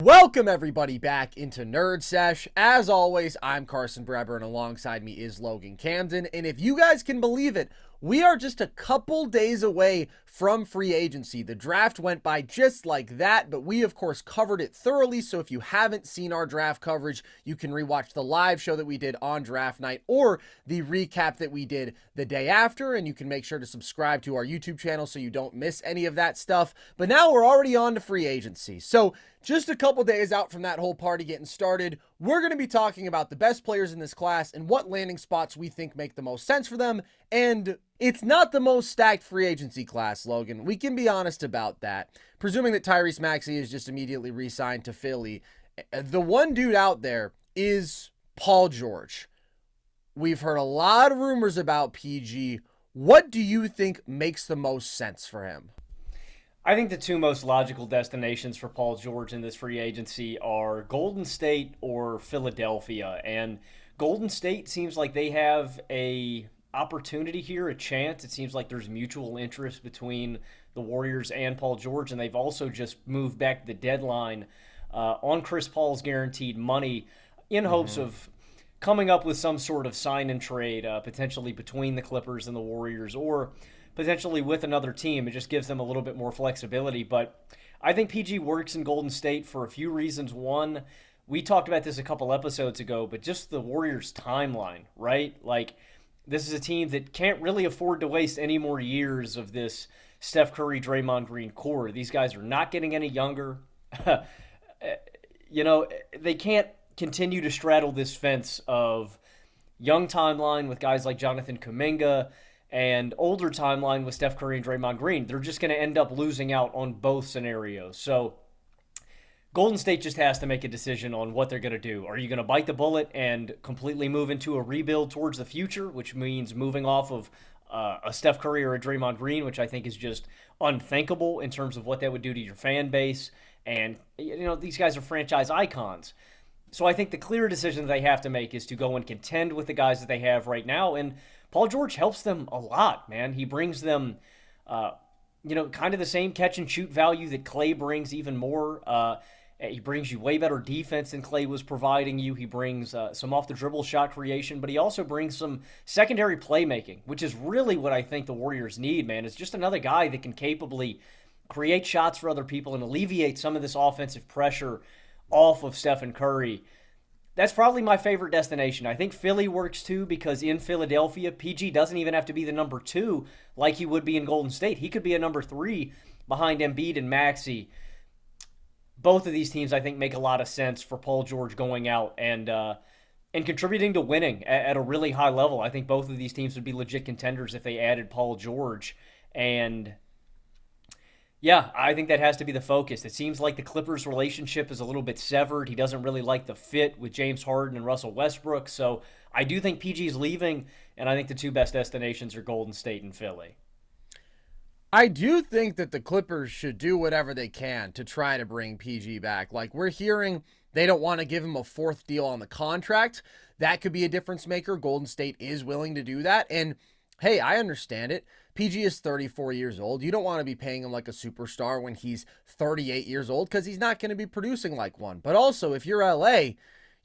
Welcome everybody back into Nerd Sesh. As always, I'm Carson Breber and alongside me is Logan Camden. And if you guys can believe it, we are just a couple days away from free agency. The draft went by just like that, but we of course covered it thoroughly. So if you haven't seen our draft coverage, you can rewatch the live show that we did on draft night or the recap that we did the day after. And you can make sure to subscribe to our YouTube channel so you don't miss any of that stuff. But now we're already on to free agency. So just a couple days out from that whole party getting started, we're going to be talking about the best players in this class and what landing spots we think make the most sense for them. And it's not the most stacked free agency class, Logan. We can be honest about that. Presuming that Tyrese Maxey is just immediately re-signed to Philly, the one dude out there is Paul George. We've heard a lot of rumors about PG. What do you think makes the most sense for him? I think the two most logical destinations for Paul George in this free agency are Golden State or Philadelphia. And Golden State seems like they have a opportunity here, a chance. It seems like there's mutual interest between the Warriors and Paul George, and they've also just moved back the deadline on Chris Paul's guaranteed money in hopes of coming up with some sort of sign and trade, potentially between the Clippers and the Warriors, or potentially with another team. It just gives them a little bit more flexibility. But I think PG works in Golden State for a few reasons. One, we talked about this a couple episodes ago, but just the Warriors' timeline, right? Like, this is a team that can't really afford to waste any more years of this Steph Curry, Draymond Green core. These guys are not getting any younger. They can't continue to straddle this fence of young timeline with guys like Jonathan Kuminga and older timeline with Steph Curry and Draymond Green. They're just going to end up losing out on both scenarios. So Golden State just has to make a decision on what they're going to do. Are you going to bite the bullet and completely move into a rebuild towards the future, which means moving off of a Steph Curry or a Draymond Green, which I think is just unthinkable in terms of what that would do to your fan base. And, these guys are franchise icons. So I think the clear decision they have to make is to go and contend with the guys that they have right now. And Paul George helps them a lot, man. He brings them, kind of the same catch and shoot value that Klay brings, even more. He brings you way better defense than Klay was providing you. He brings some off-the-dribble shot creation, but he also brings some secondary playmaking, which is really what I think the Warriors need, man. It's just another guy that can capably create shots for other people and alleviate some of this offensive pressure off of Steph and Curry. That's probably my favorite destination. I think Philly works too, because in Philadelphia, PG doesn't even have to be the number 2 like he would be in Golden State. He could be a number 3 behind Embiid and Maxey. Both of these teams, I think, make a lot of sense for Paul George going out and contributing to winning at a really high level. I think both of these teams would be legit contenders if they added Paul George. And yeah, I think that has to be the focus. It seems like the Clippers' relationship is a little bit severed. He doesn't really like the fit with James Harden and Russell Westbrook. So I do think PG is leaving, and I think the two best destinations are Golden State and Philly. I do think that the Clippers should do whatever they can to try to bring PG back. Like, we're hearing they don't want to give him a 4th deal on the contract. That could be a difference maker. Golden State is willing to do that. And hey, I understand it. PG is 34 years old. You don't want to be paying him like a superstar when he's 38 years old, because he's not going to be producing like one. But also, if you're LA,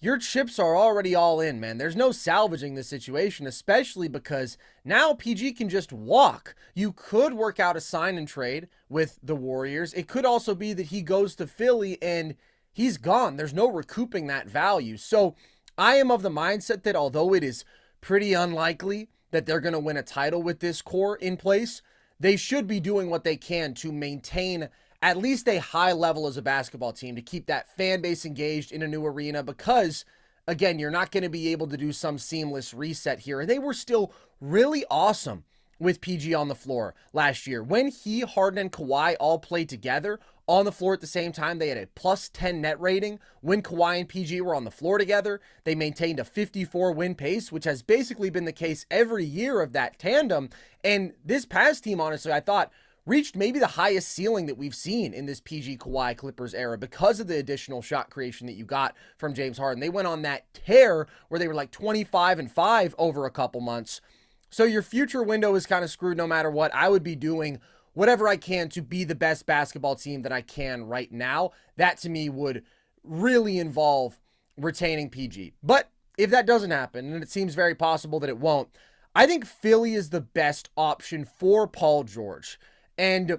your chips are already all in, man. There's no salvaging this situation, especially because now PG can just walk. You could work out a sign and trade with the Warriors. It could also be that he goes to Philly and he's gone. There's no recouping that value. So I am of the mindset that although it is pretty unlikely that they're going to win a title with this core in place, they should be doing what they can to maintain at least a high level as a basketball team, to keep that fan base engaged in a new arena, because again, you're not going to be able to do some seamless reset here. And they were still really awesome with PG on the floor last year. When he, Harden, and Kawhi all played together on the floor at the same time, they had a plus 10 net rating. When Kawhi and PG were on the floor together, they maintained a 54 win pace, which has basically been the case every year of that tandem. And this past team, honestly, I thought reached maybe the highest ceiling that we've seen in this PG Kawhi Clippers era because of the additional shot creation that you got from James Harden. They went on that tear where they were like 25-5 over a couple months. So your future window is kind of screwed no matter what. I would be doing whatever I can to be the best basketball team that I can right now. That to me would really involve retaining PG. But if that doesn't happen, and it seems very possible that it won't, I think Philly is the best option for Paul George. And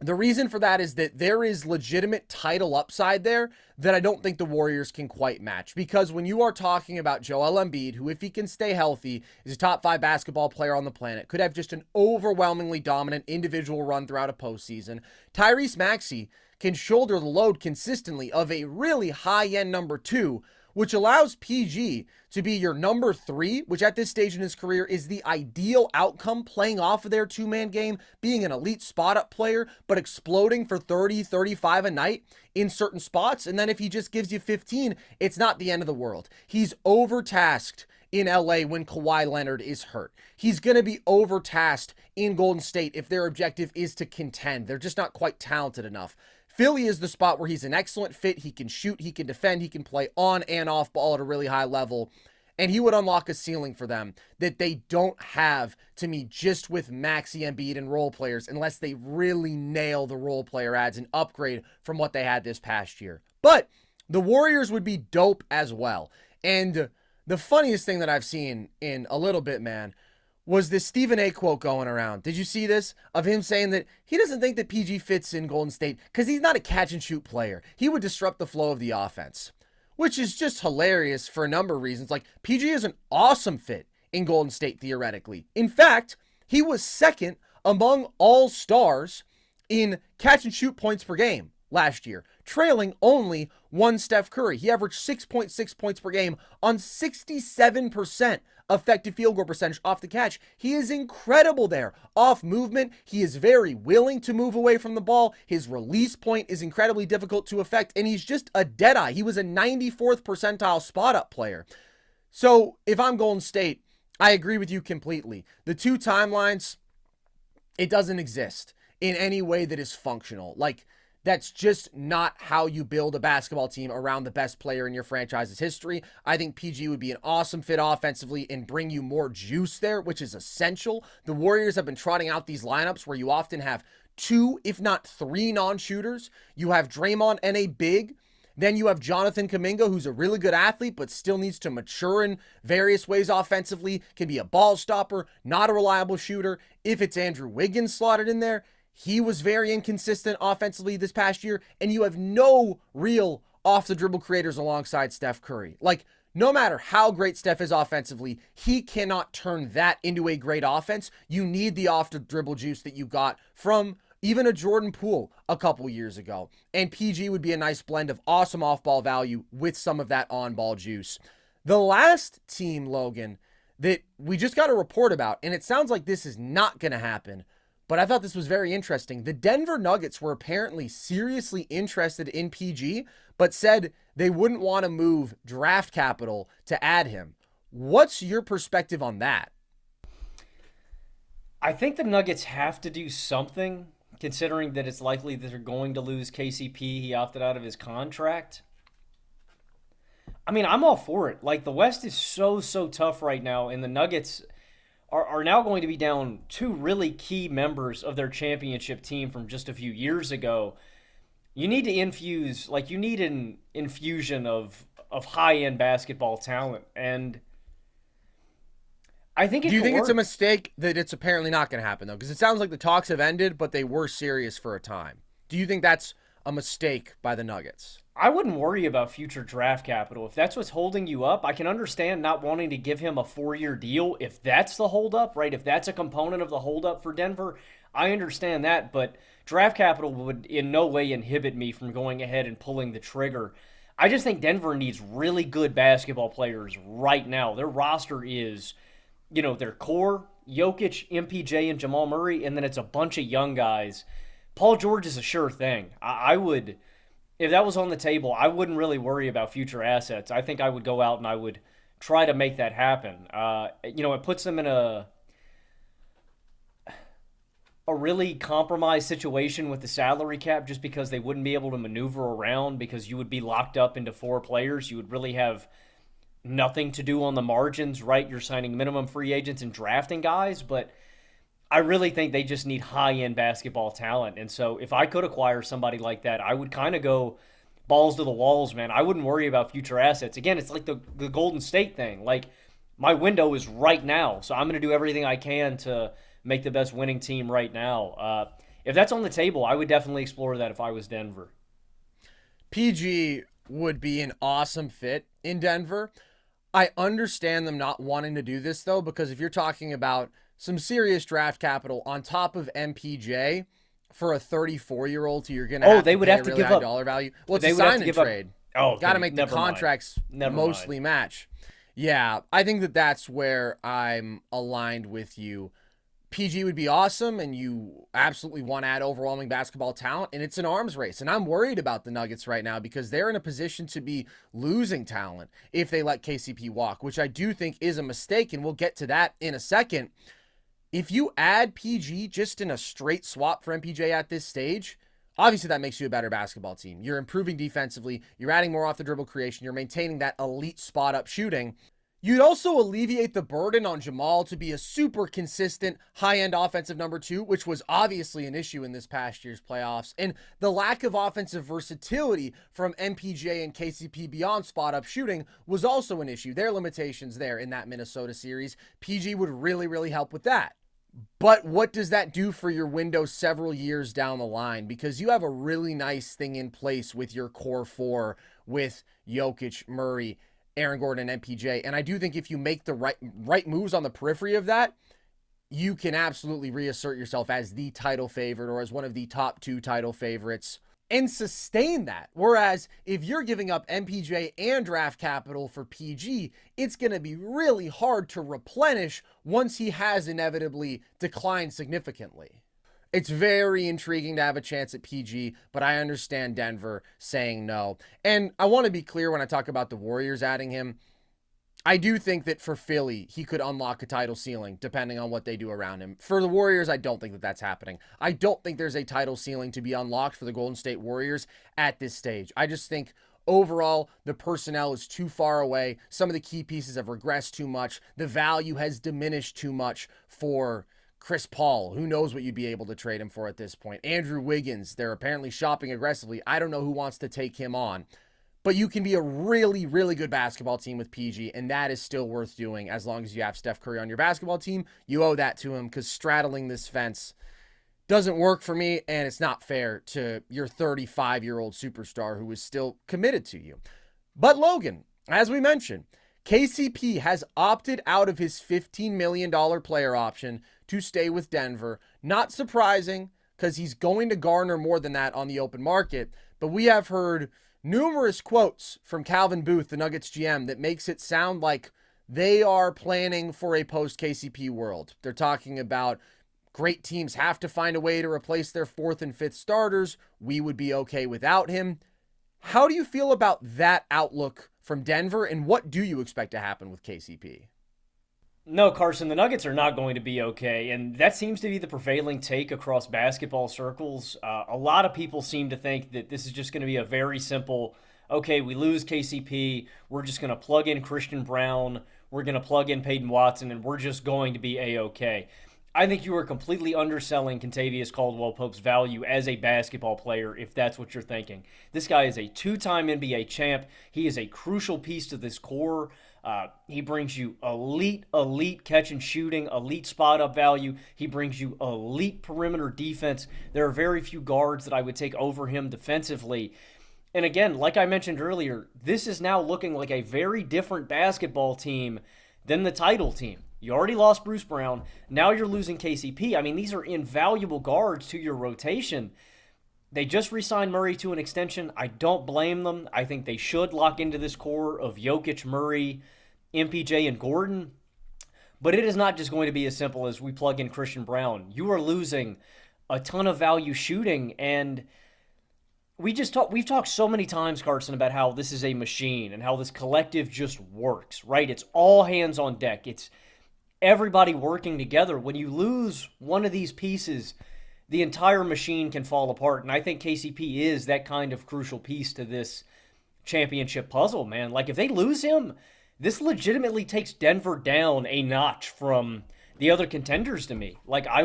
the reason for that is that there is legitimate title upside there that I don't think the Warriors can quite match. Because when you are talking about Joel Embiid, who, if he can stay healthy, is a top 5 basketball player on the planet, could have just an overwhelmingly dominant individual run throughout a postseason. Tyrese Maxey can shoulder the load consistently of a really high-end number 2, which allows PG to be your number 3, which at this stage in his career is the ideal outcome, playing off of their 2-man game, being an elite spot-up player, but exploding for 30, 35 a night in certain spots. And then if he just gives you 15, it's not the end of the world. He's overtasked in LA when Kawhi Leonard is hurt. He's going to be overtasked in Golden State if their objective is to contend. They're just not quite talented enough. Philly is the spot where he's an excellent fit. He can shoot, he can defend, he can play on and off ball at a really high level. And he would unlock a ceiling for them that they don't have, to me, just with Maxey, Embiid, and role players, unless they really nail the role player adds and upgrade from what they had this past year. But the Warriors would be dope as well. And the funniest thing that I've seen in a little bit, man, was this Stephen A quote going around. Did you see this? Of him saying that he doesn't think that PG fits in Golden State because he's not a catch and shoot player. He would disrupt the flow of the offense, which is just hilarious for a number of reasons. Like, PG is an awesome fit in Golden State theoretically. In fact, he was second among all stars in catch and shoot points per game last year, trailing only one Steph Curry. He averaged 6.6 points per game on 67% effective field goal percentage off the catch. He is incredible there. Off movement, he is very willing to move away from the ball. His release point is incredibly difficult to affect, and he's just a deadeye. He was a 94th percentile spot-up player. So if I'm Golden State, I agree with you completely. The two timelines, it doesn't exist in any way that is functional. Like, that's just not how you build a basketball team around the best player in your franchise's history. I think PG would be an awesome fit offensively and bring you more juice there, which is essential. The Warriors have been trotting out these lineups where you often have 2, if not 3 non-shooters. You have Draymond and a big. Then you have Jonathan Kuminga, who's a really good athlete, but still needs to mature in various ways offensively, can be a ball stopper, not a reliable shooter. If it's Andrew Wiggins slotted in there, he was very inconsistent offensively this past year, and you have no real off-the-dribble creators alongside Steph Curry. Like, no matter how great Steph is offensively, he cannot turn that into a great offense. You need the off-the-dribble juice that you got from even a Jordan Poole a couple years ago. And PG would be a nice blend of awesome off-ball value with some of that on-ball juice. The last team, Logan, that we just got a report about, and it sounds like this is not going to happen, but I thought this was very interesting. The Denver Nuggets were apparently seriously interested in PG, but said they wouldn't want to move draft capital to add him. What's your perspective on that? I think the Nuggets have to do something, considering that it's likely that they're going to lose KCP. He opted out of his contract. I mean, I'm all for it. Like, the West is so tough right now, and the Nuggets are now going to be down 2 really key members of their championship team from just a few years ago. You need to you need an infusion of high-end basketball talent. And I think Do you think it's a mistake that it's apparently not going to happen, though? Because it sounds like the talks have ended, but they were serious for a time. Do you think that's a mistake by the Nuggets? I wouldn't worry about future draft capital. If that's what's holding you up, I can understand not wanting to give him a 4-year deal. If that's the holdup, right? If that's a component of the holdup for Denver, I understand that. But draft capital would in no way inhibit me from going ahead and pulling the trigger. I just think Denver needs really good basketball players right now. Their roster is, their core, Jokic, MPJ, and Jamal Murray, and then it's a bunch of young guys. Paul George is a sure thing. I would... If that was on the table, I wouldn't really worry about future assets. I think I would go out and I would try to make that happen. It puts them in a really compromised situation with the salary cap just because they wouldn't be able to maneuver around because you would be locked up into 4 players. You would really have nothing to do on the margins, right? You're signing minimum free agents and drafting guys, but I really think they just need high-end basketball talent. And so if I could acquire somebody like that, I would kind of go balls to the walls, man. I wouldn't worry about future assets. Again, it's like the Golden State thing. Like, my window is right now, so I'm going to do everything I can to make the best winning team right now. If that's on the table, I would definitely explore that if I was Denver. PG would be an awesome fit in Denver. I understand them not wanting to do this, though, because if you're talking about some serious draft capital on top of MPJ for a 34-year-old who you're going to have they to would pay have a to really give high up dollar value. Well, it's They a would have sign to and give up. trade. Oh, Got to make the never mind. contracts Never mostly mind. match. Yeah, I think that that's where I'm aligned with you. PG would be awesome, and you absolutely want to add overwhelming basketball talent, and it's an arms race. And I'm worried about the Nuggets right now because they're in a position to be losing talent if they let KCP walk, which I do think is a mistake, and we'll get to that in a second. If you add PG just in a straight swap for MPJ at this stage, obviously that makes you a better basketball team. You're improving defensively, you're adding more off the dribble creation, you're maintaining that elite spot up shooting. You'd also alleviate the burden on Jamal to be a super consistent high-end offensive number 2, which was obviously an issue in this past year's playoffs. And the lack of offensive versatility from MPJ and KCP beyond spot-up shooting was also an issue. Their limitations there in that Minnesota series. PG would really, really help with that. But what does that do for your window several years down the line? Because you have a really nice thing in place with your core 4 with Jokic, Murray, Aaron Gordon, and MPJ. And I do think if you make the right moves on the periphery of that, you can absolutely reassert yourself as the title favorite or as one of the top 2 title favorites and sustain that. Whereas if you're giving up MPJ and draft capital for PG, it's going to be really hard to replenish once he has inevitably declined significantly. It's very intriguing to have a chance at PG, but I understand Denver saying no. And I want to be clear when I talk about the Warriors adding him. I do think that for Philly, he could unlock a title ceiling depending on what they do around him. For the Warriors, I don't think that that's happening. I don't think there's a title ceiling to be unlocked for the Golden State Warriors at this stage. I just think overall, the personnel is too far away. Some of the key pieces have regressed too much. The value has diminished too much for Chris Paul. Who knows what you'd be able to trade him for at this point? Andrew Wiggins, they're apparently shopping aggressively. I don't know who wants to take him on. But you can be a really, really good basketball team with PG, and that is still worth doing as long as you have Steph Curry on your basketball team. You owe that to him because straddling this fence doesn't work for me, and it's not fair to your 35-year-old superstar who is still committed to you. But Logan, as we mentioned, KCP has opted out of his $15 million player option to stay with Denver. Not surprising because he's going to garner more than that on the open market, but we have heard numerous quotes from Calvin Booth, the Nuggets GM, that makes it sound like they are planning for a post-KCP world. They're talking about great teams have to find a way to replace their 4th and 5th starters. We would be okay without him. How do you feel about that outlook from Denver, and what do you expect to happen with KCP? No, Carson, the Nuggets are not going to be okay, and that seems to be the prevailing take across basketball circles. A lot of people seem to think that this is just going to be a very simple, okay, we lose KCP, we're just going to plug in Christian Brown, we're going to plug in Peyton Watson, and we're just going to be A-okay. I think you are completely underselling Kentavious Caldwell-Pope's value as a basketball player if that's what you're thinking. This guy is a 2-time NBA champ. He is a crucial piece to this core. He brings you elite catch and shooting, elite spot up value. He brings you elite perimeter defense. There are very few guards that I would take over him defensively. And again, like I mentioned earlier, this is now looking like a very different basketball team than the title team. You already lost Bruce Brown. Now you're losing KCP. I mean, these are invaluable guards to your rotation. They just re-signed Murray to an extension. I don't blame them. I think they should lock into this core of Jokic, Murray, MPJ, and Gordon. But it is not just going to be as simple as we plug in Christian Brown. You are losing a ton of value shooting, and we've talked so many times, Carson, about how this is a machine and how this collective just works, right? It's all hands on deck. It's everybody working together. When you lose one of these pieces, the entire machine can fall apart. And I think KCP is that kind of crucial piece to this championship puzzle, man. Like, if they lose him, this legitimately takes Denver down a notch from the other contenders to me. Like, I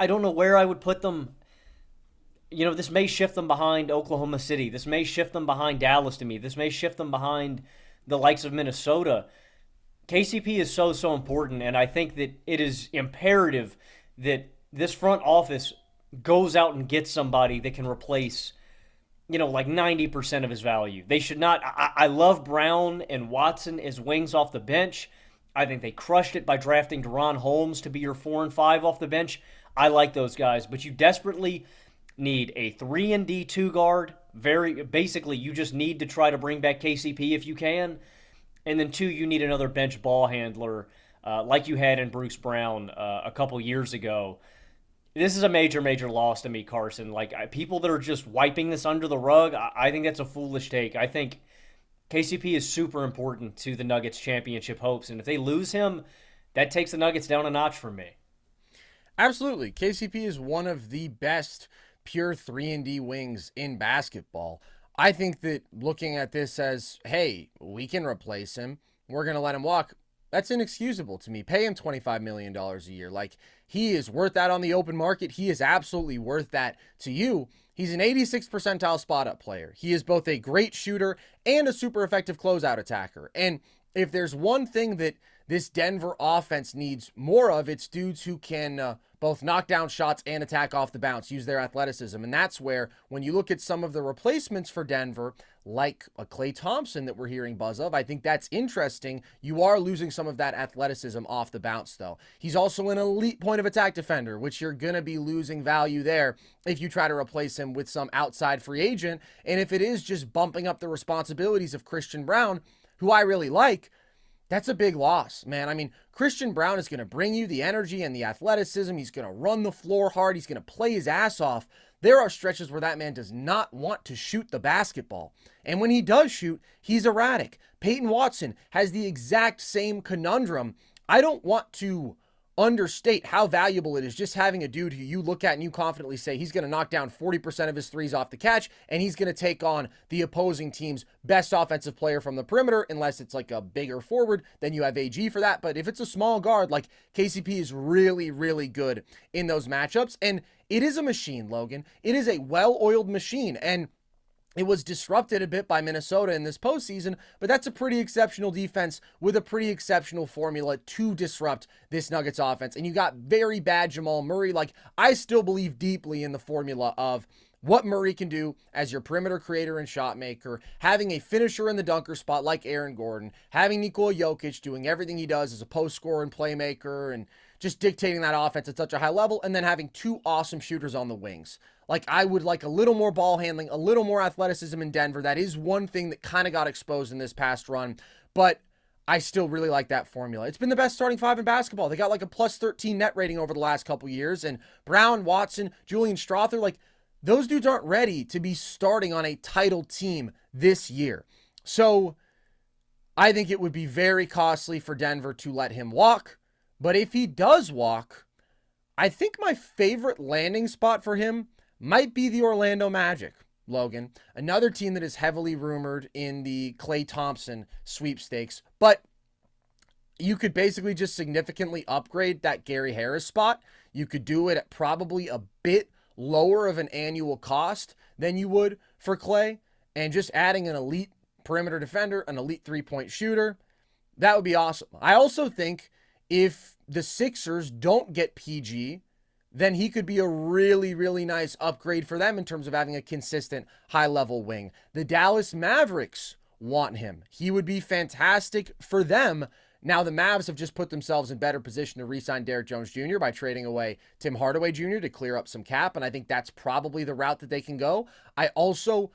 don't know where I would put them. this may shift them behind Oklahoma City. This may shift them behind Dallas to me. This may shift them behind the likes of Minnesota. KCP is so, so important, and I think that it is imperative that this front office goes out and gets somebody that can replace, like 90% of his value. They should not. I love Brown and Watson as wings off the bench. I think they crushed it by drafting DeRozan Holmes to be your 4 and 5 off the bench. I like those guys, but you desperately need a 3 and D2 guard. Basically, you just need to try to bring back KCP if you can. And then 2, you need another bench ball handler like you had in Bruce Brown a couple years ago. This is a major, major loss to me, Carson. People that are just wiping this under the rug, I think that's a foolish take. I think KCP is super important to the Nuggets championship hopes, and if they lose him, that takes the Nuggets down a notch for me. Absolutely. KCP is one of the best pure 3-and-D wings in basketball. I think that looking at this as, hey, we can replace him, we're going to let him walk, that's inexcusable to me. Pay him $25 million a year. He is worth that on the open market. He is absolutely worth that to you. He's an 86th percentile spot-up player. He is both a great shooter and a super effective closeout attacker. And if there's one thing that this Denver offense needs more of, it's dudes who can both knock down shots and attack off the bounce, use their athleticism. And that's where, when you look at some of the replacements for Denver, like a Klay Thompson that we're hearing buzz of, I think that's interesting. You are losing some of that athleticism off the bounce, though. He's also an elite point of attack defender, which you're going to be losing value there if you try to replace him with some outside free agent. And if it is just bumping up the responsibilities of Christian Braun, who I really like, that's a big loss, man. I mean, Christian Braun is going to bring you the energy and the athleticism. He's going to run the floor hard. He's going to play his ass off. There are stretches where that man does not want to shoot the basketball. And when he does shoot, he's erratic. Peyton Watson has the exact same conundrum. I don't want to understate how valuable it is just having a dude who you look at and you confidently say he's going to knock down 40% of his threes off the catch, and he's going to take on the opposing team's best offensive player from the perimeter, unless it's like a bigger forward, then you have AG for that. But if it's a small guard, KCP is really, really good in those matchups. And it is a machine, Logan. It is a well-oiled machine. And it was disrupted a bit by Minnesota in this postseason, but that's a pretty exceptional defense with a pretty exceptional formula to disrupt this Nuggets offense. And you got very bad Jamal Murray. I still believe deeply in the formula of what Murray can do as your perimeter creator and shot maker, having a finisher in the dunker spot like Aaron Gordon, having Nikola Jokic doing everything he does as a post scorer and playmaker, and just dictating that offense at such a high level, and then having 2 awesome shooters on the wings. I would like a little more ball handling, a little more athleticism in Denver. That is one thing that kind of got exposed in this past run, but I still really like that formula. It's been the best starting 5 in basketball. They got a plus 13 net rating over the last couple years, and Brown, Watson, Julian Strawther, those dudes aren't ready to be starting on a title team this year. So I think it would be very costly for Denver to let him walk. But if he does walk, I think my favorite landing spot for him might be the Orlando Magic, Logan. Another team that is heavily rumored in the Klay Thompson sweepstakes. But you could basically just significantly upgrade that Gary Harris spot. You could do it at probably a bit lower of an annual cost than you would for Klay. And just adding an elite perimeter defender, an elite 3-point shooter, that would be awesome. I also think if the Sixers don't get PG, then he could be a really, really nice upgrade for them in terms of having a consistent high-level wing. The Dallas Mavericks want him. He would be fantastic for them. Now, the Mavs have just put themselves in better position to re-sign Derrick Jones Jr. by trading away Tim Hardaway Jr. to clear up some cap, and I think that's probably the route that they can go. I also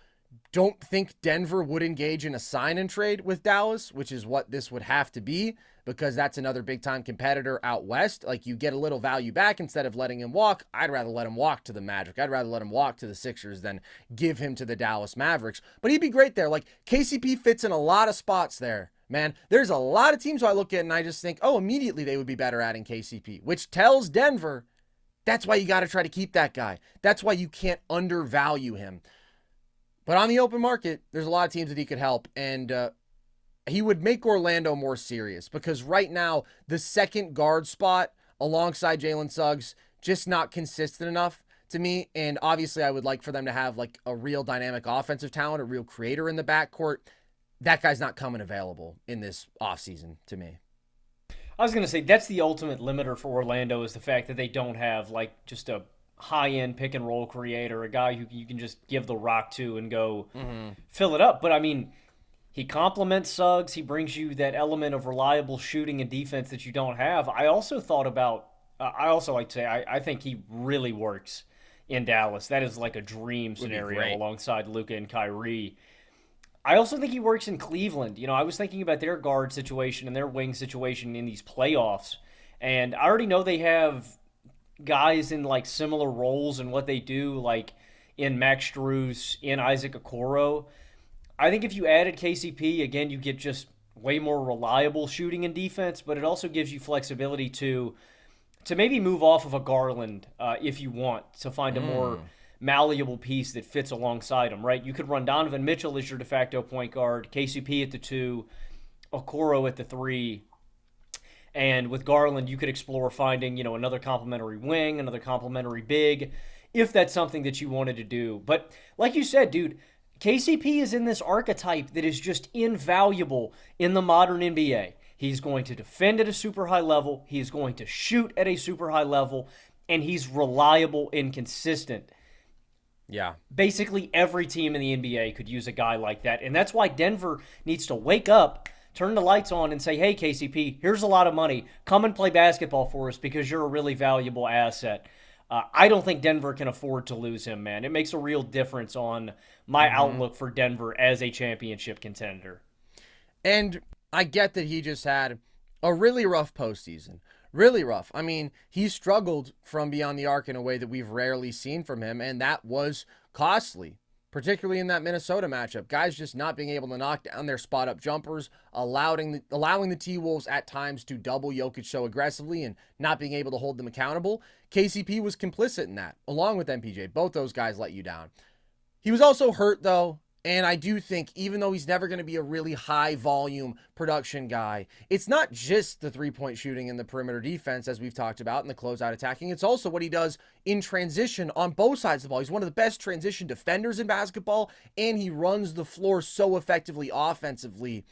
don't think Denver would engage in a sign and trade with Dallas, which is what this would have to be, because that's another big-time competitor out west. You get a little value back instead of letting him walk. I'd rather let him walk to the Magic. I'd rather let him walk to the Sixers than give him to the Dallas Mavericks. But he'd be great there. KCP fits in a lot of spots there, man. There's a lot of teams I look at and I just think, oh, immediately they would be better adding KCP, which tells Denver that's why you got to try to keep that guy. That's why you can't undervalue him. But on the open market, there's a lot of teams that he could help, and he would make Orlando more serious, because right now, the second guard spot alongside Jalen Suggs, just not consistent enough to me. And obviously, I would like for them to have like a real dynamic offensive talent, a real creator in the backcourt. That guy's not coming available in this offseason to me. I was going to say that's the ultimate limiter for Orlando is the fact that they don't have like just a high-end pick-and-roll creator, a guy who you can just give the rock to and go fill it up. But, I mean, he complements Suggs. He brings you that element of reliable shooting and defense that you don't have. I also thought about I also like to say I think he really works in Dallas. That is like a dream scenario alongside Luka and Kyrie. I also think he works in Cleveland. I was thinking about their guard situation and their wing situation in these playoffs. And I already know they have guys in like similar roles and what they do, like in Max Strus, in Isaac Okoro. I think if you added KCP, again, you get just way more reliable shooting and defense, but it also gives you flexibility to maybe move off of a Garland if you want to find a more malleable piece that fits alongside him, right? You could run Donovan Mitchell as your de facto point guard, KCP at the 2, Okoro at the 3, and with Garland, you could explore finding, another complementary wing, another complementary big, if that's something that you wanted to do. But like you said, dude, KCP is in this archetype that is just invaluable in the modern NBA. He's going to defend at a super high level, he's going to shoot at a super high level, and he's reliable and consistent. Yeah. Basically every team in the NBA could use a guy like that. And that's why Denver needs to wake up, turn the lights on, and say, hey, KCP, here's a lot of money. Come and play basketball for us because you're a really valuable asset. I don't think Denver can afford to lose him, man. It makes a real difference on my outlook for Denver as a championship contender. And I get that he just had a really rough postseason. Really rough. I mean, he struggled from beyond the arc in a way that we've rarely seen from him, and that was costly, particularly in that Minnesota matchup. Guys just not being able to knock down their spot-up jumpers, allowing the T-Wolves at times to double Jokic so aggressively and not being able to hold them accountable. KCP was complicit in that, along with MPJ. Both those guys let you down. He was also hurt, though. And I do think, even though he's never going to be a really high-volume production guy, it's not just the three-point shooting and the perimeter defense, as we've talked about, and the closeout attacking. It's also what he does in transition on both sides of the ball. He's one of the best transition defenders in basketball, and he runs the floor so effectively offensively.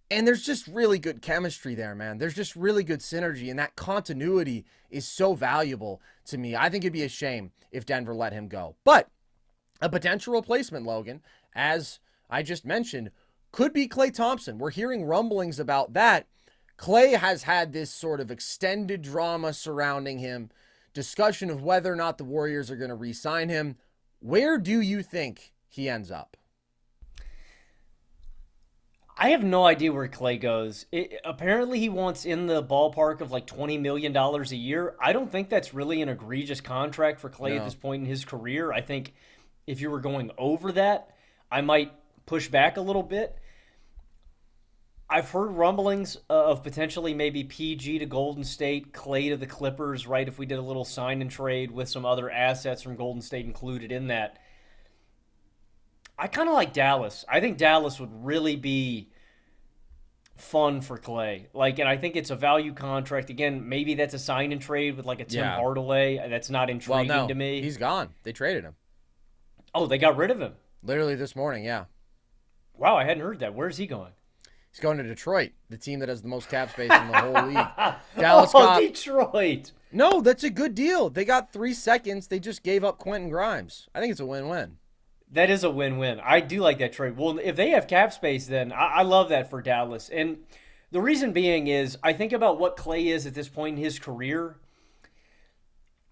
And there's just really good chemistry there, man. There's just really good synergy, and that continuity is so valuable to me. I think it'd be a shame if Denver let him go. But a potential replacement, Logan, as I just mentioned, could be Klay Thompson. We're hearing rumblings about that. Klay has had this sort of extended drama surrounding him, discussion of whether or not the Warriors are going to re-sign him. Where do you think he ends up? I have no idea where Klay goes. Apparently he wants in the ballpark of like $20 million a year. I don't think that's really an egregious contract for Klay at this point in his career. I think if you were going over that, I might push back a little bit. I've heard rumblings of potentially maybe PG to Golden State, Klay to the Clippers, right? If we did a little sign and trade with some other assets from Golden State included in that. I kind of like Dallas. I think Dallas would really be fun for Klay. And I think it's a value contract. Again, maybe that's a sign and trade with like a Tim Hardaway. That's not intriguing to me. He's gone. They traded him. Oh, they got rid of him? Literally this morning, yeah. Wow, I hadn't heard that. Where's he going? He's going to Detroit, the team that has the most cap space in the whole league. Dallas got Detroit. No, that's a good deal. They got 3 seconds. They just gave up Quentin Grimes. I think it's a win-win. That is a win-win. I do like that trade. Well, if they have cap space, then I love that for Dallas. And the reason being is I think about what Klay is at this point in his career.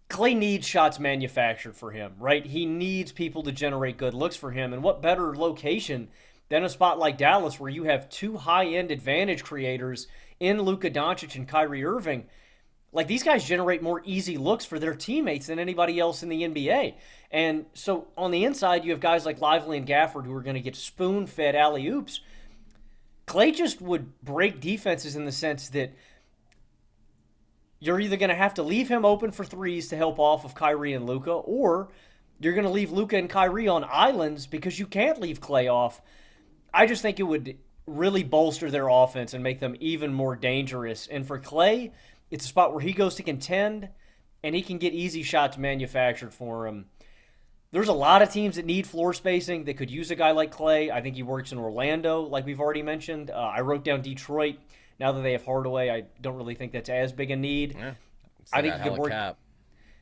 Klay needs shots manufactured for him, right? He needs people to generate good looks for him. And what better location than a spot like Dallas where you have two high-end advantage creators in Luka Doncic and Kyrie Irving. Like, these guys generate more easy looks for their teammates than anybody else in the NBA. And so on the inside, you have guys like Lively and Gafford who are going to get spoon-fed alley-oops. Klay just would break defenses in the sense that you're either going to have to leave him open for threes to help off of Kyrie and Luka, or you're going to leave Luka and Kyrie on islands because you can't leave Klay off. I just think it would really bolster their offense and make them even more dangerous. And for Klay, it's a spot where he goes to contend, and he can get easy shots manufactured for him. There's a lot of teams that need floor spacing that could use a guy like Klay. I think he works in Orlando, like we've already mentioned. I wrote down Detroit. Now that they have Hardaway, I don't really think that's as big a need. Yeah, I think he could work. Cap.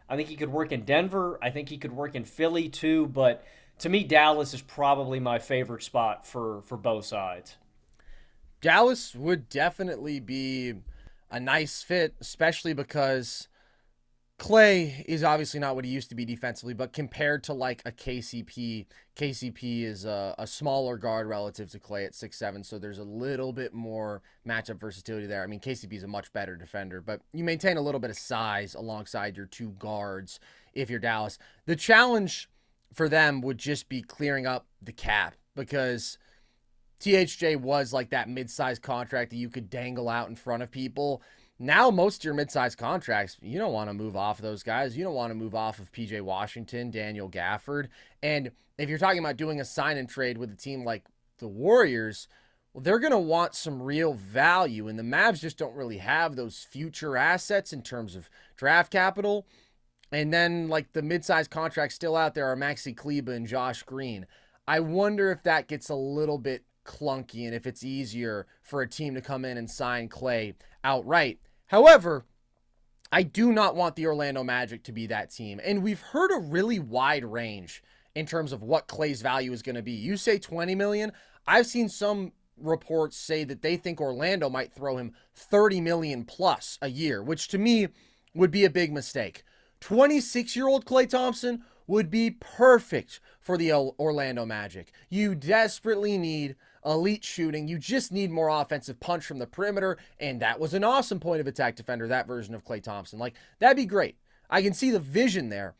I think he could work in Denver. I think he could work in Philly too. But to me, Dallas is probably my favorite spot for both sides. Dallas would definitely be a nice fit, especially because Klay is obviously not what he used to be defensively, but compared to like a KCP is a smaller guard relative to Klay at 6'7", so there's a little bit more matchup versatility there. I mean, KCP is a much better defender, but you maintain a little bit of size alongside your two guards if you're Dallas. The challenge for them would just be clearing up the cap, because THJ was like that mid-sized contract that you could dangle out in front of people. Now, most of your mid-sized contracts, you don't want to move off of those guys. You don't want to move off of PJ Washington, Daniel Gafford. And if you're talking about doing a sign and trade with a team like the Warriors, well, they're going to want some real value. And the Mavs just don't really have those future assets in terms of draft capital. And then, like, the mid-sized contracts still out there are Maxi Kleber and Josh Green. I wonder if that gets a little bit clunky and if it's easier for a team to come in and sign Klay outright. However, I do not want the Orlando Magic to be that team. And we've heard a really wide range in terms of what Klay's value is going to be. You say $20 million. I've seen some reports say that they think Orlando might throw him $30 million plus a year, which to me would be a big mistake. 26-year-old Klay Thompson would be perfect for the Orlando Magic. You desperately need elite shooting. You just need more offensive punch from the perimeter, and that was an awesome point of attack defender, that version of Klay Thompson. Like, that'd be great. I can see the vision there.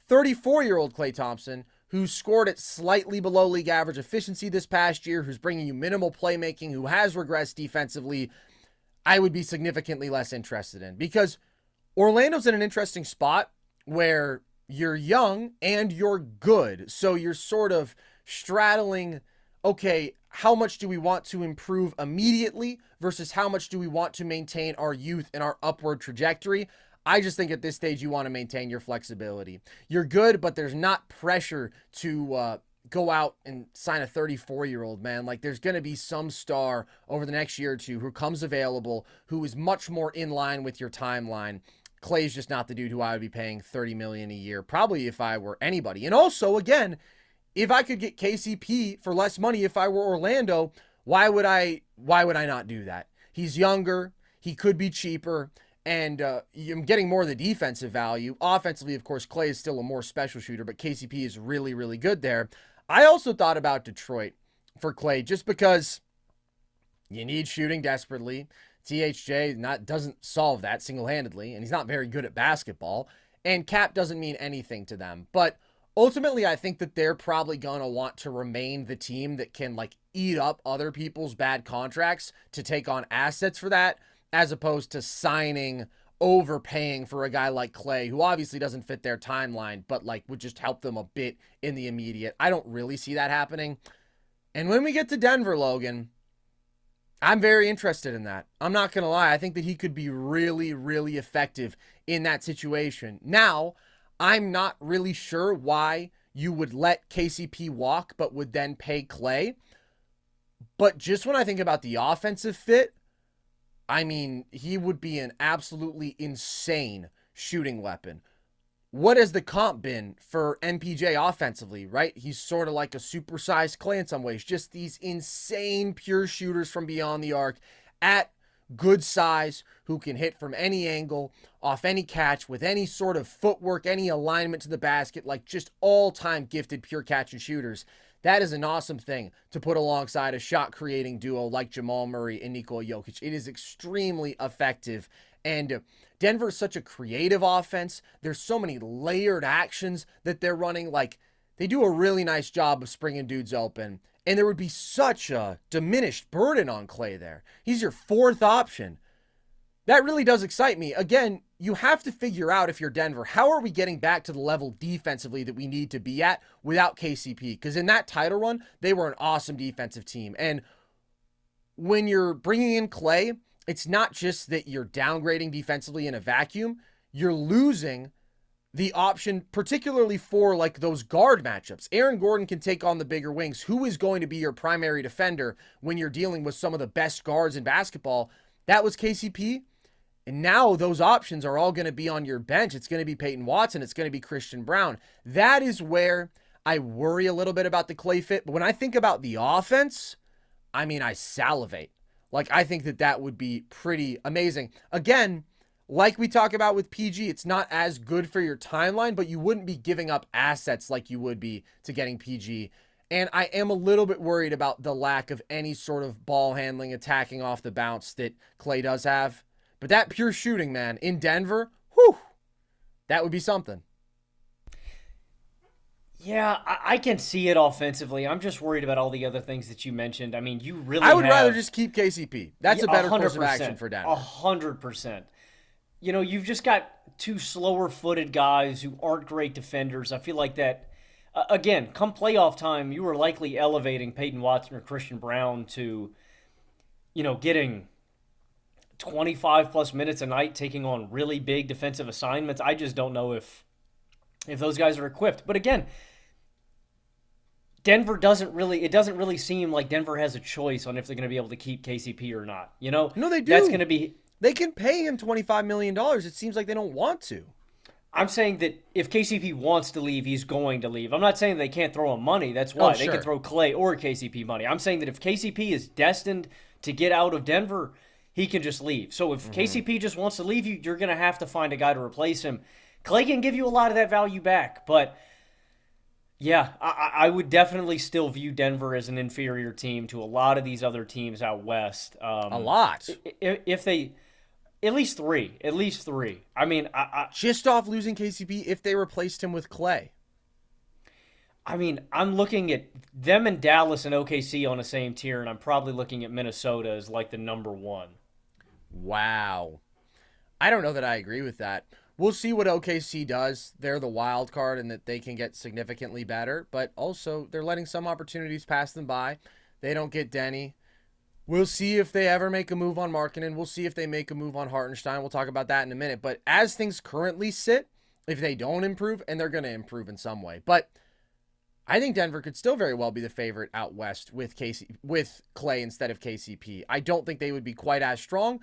34-year-old Klay Thompson, who scored at slightly below league average efficiency this past year, who's bringing you minimal playmaking, who has regressed defensively, I would be significantly less interested in, because Orlando's in an interesting spot where you're young and you're good. So you're sort of straddling, okay, how much do we want to improve immediately versus how much do we want to maintain our youth and our upward trajectory? I just think at this stage you want to maintain your flexibility. You're good, but there's not pressure to go out and sign a 34-year-old, man. Like, there's going to be some star over the next year or two who comes available, who is much more in line with your timeline. Klay's just not the dude who I would be paying $30 million a year, probably if I were anybody. And also, again, if I could get KCP for less money if I were Orlando, why would I not do that? He's younger, he could be cheaper, and I'm getting more of the defensive value. Offensively, of course, Klay is still a more special shooter, but KCP is really, really good there. I also thought about Detroit for Klay just because you need shooting desperately. THJ doesn't solve that single-handedly, and he's not very good at basketball, and cap doesn't mean anything to them. But ultimately, I think that they're probably going to want to remain the team that can, like, eat up other people's bad contracts to take on assets for that, as opposed to signing, overpaying for a guy like Klay, who obviously doesn't fit their timeline, but, like, would just help them a bit in the immediate. I don't really see that happening. And when we get to Denver, Logan, I'm very interested in that. I'm not going to lie. I think that he could be really, really effective in that situation. Now, I'm not really sure why you would let KCP walk, but would then pay Klay. But just when I think about the offensive fit, I mean, he would be an absolutely insane shooting weapon. What has the comp been for MPJ offensively, right? He's sort of like a supersized Klay in some ways. Just these insane pure shooters from beyond the arc at good size who can hit from any angle, off any catch, with any sort of footwork, any alignment to the basket, like just all-time gifted pure catch and shooters. That is an awesome thing to put alongside a shot-creating duo like Jamal Murray and Nikola Jokic. It is extremely effective. And Denver is such a creative offense. There's so many layered actions that they're running. Like, they do a really nice job of springing dudes open. And there would be such a diminished burden on Klay there. He's your fourth option. That really does excite me. Again, you have to figure out, if you're Denver, how are we getting back to the level defensively that we need to be at without KCP? Because in that title run, they were an awesome defensive team. And when you're bringing in Klay, it's not just that you're downgrading defensively in a vacuum. you're losing the option, particularly for like those guard matchups. Aaron Gordon can take on the bigger wings. Who is going to be your primary defender when you're dealing with some of the best guards in basketball? That was KCP. And now those options are all going to be on your bench. It's going to be Peyton Watson. It's going to be Christian Brown. That is where I worry a little bit about the Klay fit. But when I think about the offense, I mean, I salivate. Like, I think that would be pretty amazing. Again, like we talk about with PG, it's not as good for your timeline, but you wouldn't be giving up assets like you would be to getting PG. And I am a little bit worried about the lack of any sort of ball handling, attacking off the bounce that Klay does have. But that pure shooting, man, in Denver, whew, that would be something. Yeah, I can see it offensively. I'm just worried about all the other things that you mentioned. I mean, you really I would rather just keep KCP. That's a better 100%, course of action for Denver. 100%. You know, you've just got two slower-footed guys who aren't great defenders. I feel like that, again, come playoff time, you were likely elevating Peyton Watson or Christian Brown to, you know, getting 25-plus minutes a night, taking on really big defensive assignments. I just don't know if those guys are equipped. But again, it doesn't really seem like Denver has a choice on if they're going to be able to keep KCP or not. You know? No, they do. That's going to be... They can pay him $25 million. It seems like they don't want to. I'm saying that if KCP wants to leave, he's going to leave. I'm not saying they can't throw him money. That's why. They can throw Klay or KCP money. I'm saying that if KCP is destined to get out of Denver, he can just leave. So if KCP just wants to leave you, you're going to have to find a guy to replace him. Klay can give you a lot of that value back, but yeah, I would definitely still view Denver as an inferior team to a lot of these other teams out west. A lot. If they, at least three. I mean, just off losing KCP if they replaced him with Klay. I mean, I'm looking at them and Dallas and OKC on the same tier, and I'm probably looking at Minnesota as like the number one. Wow. I don't know that I agree with that. We'll see what OKC does. They're the wild card and that they can get significantly better, but also they're letting some opportunities pass them by. They don't get Denny. We'll see if they ever make a move on Markkanen. We'll see if they make a move on Hartenstein. We'll talk about that in a minute. But as things currently sit, if they don't improve, and they're going to improve in some way, but I think Denver could still very well be the favorite out west with Klay instead of KCP. I don't think they would be quite as strong,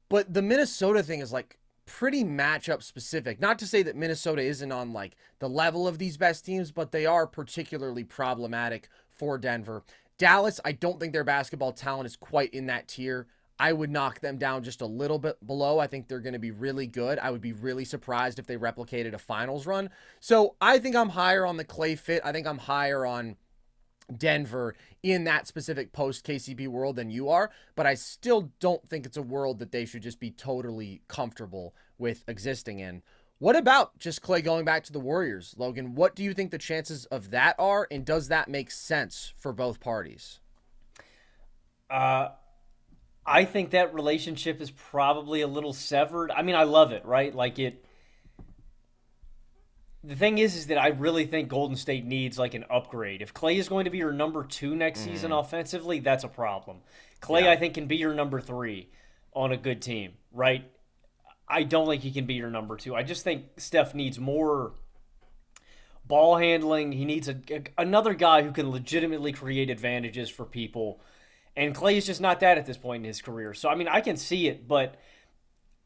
but the Minnesota thing is like pretty matchup specific. Not to say that Minnesota isn't on like the level of these best teams, but they are particularly problematic for Denver. Dallas, I don't think their basketball talent is quite in that tier. I would knock them down just a little bit below. I think they're going to be really good. I would be really surprised if they replicated a finals run. So I think I'm higher on the Klay fit. I think I'm higher on Denver in that specific post-KCP world than you are, but I still don't think it's a world that they should just be totally comfortable with existing in. What about just Klay going back to the Warriors, Logan? What do you think the chances of that are, and does that make sense for both parties? I think that relationship is probably a little severed. I mean, I love it, right? Like it. The thing is that I really think Golden State needs like an upgrade. If Klay is going to be your number 2 next season offensively, that's a problem. Klay, I think, can be your number 3 on a good team, right? I don't think he can be your number 2. I just think Steph needs more ball handling. He needs another guy who can legitimately create advantages for people. And Klay is just not that at this point in his career. So, I mean, I can see it, but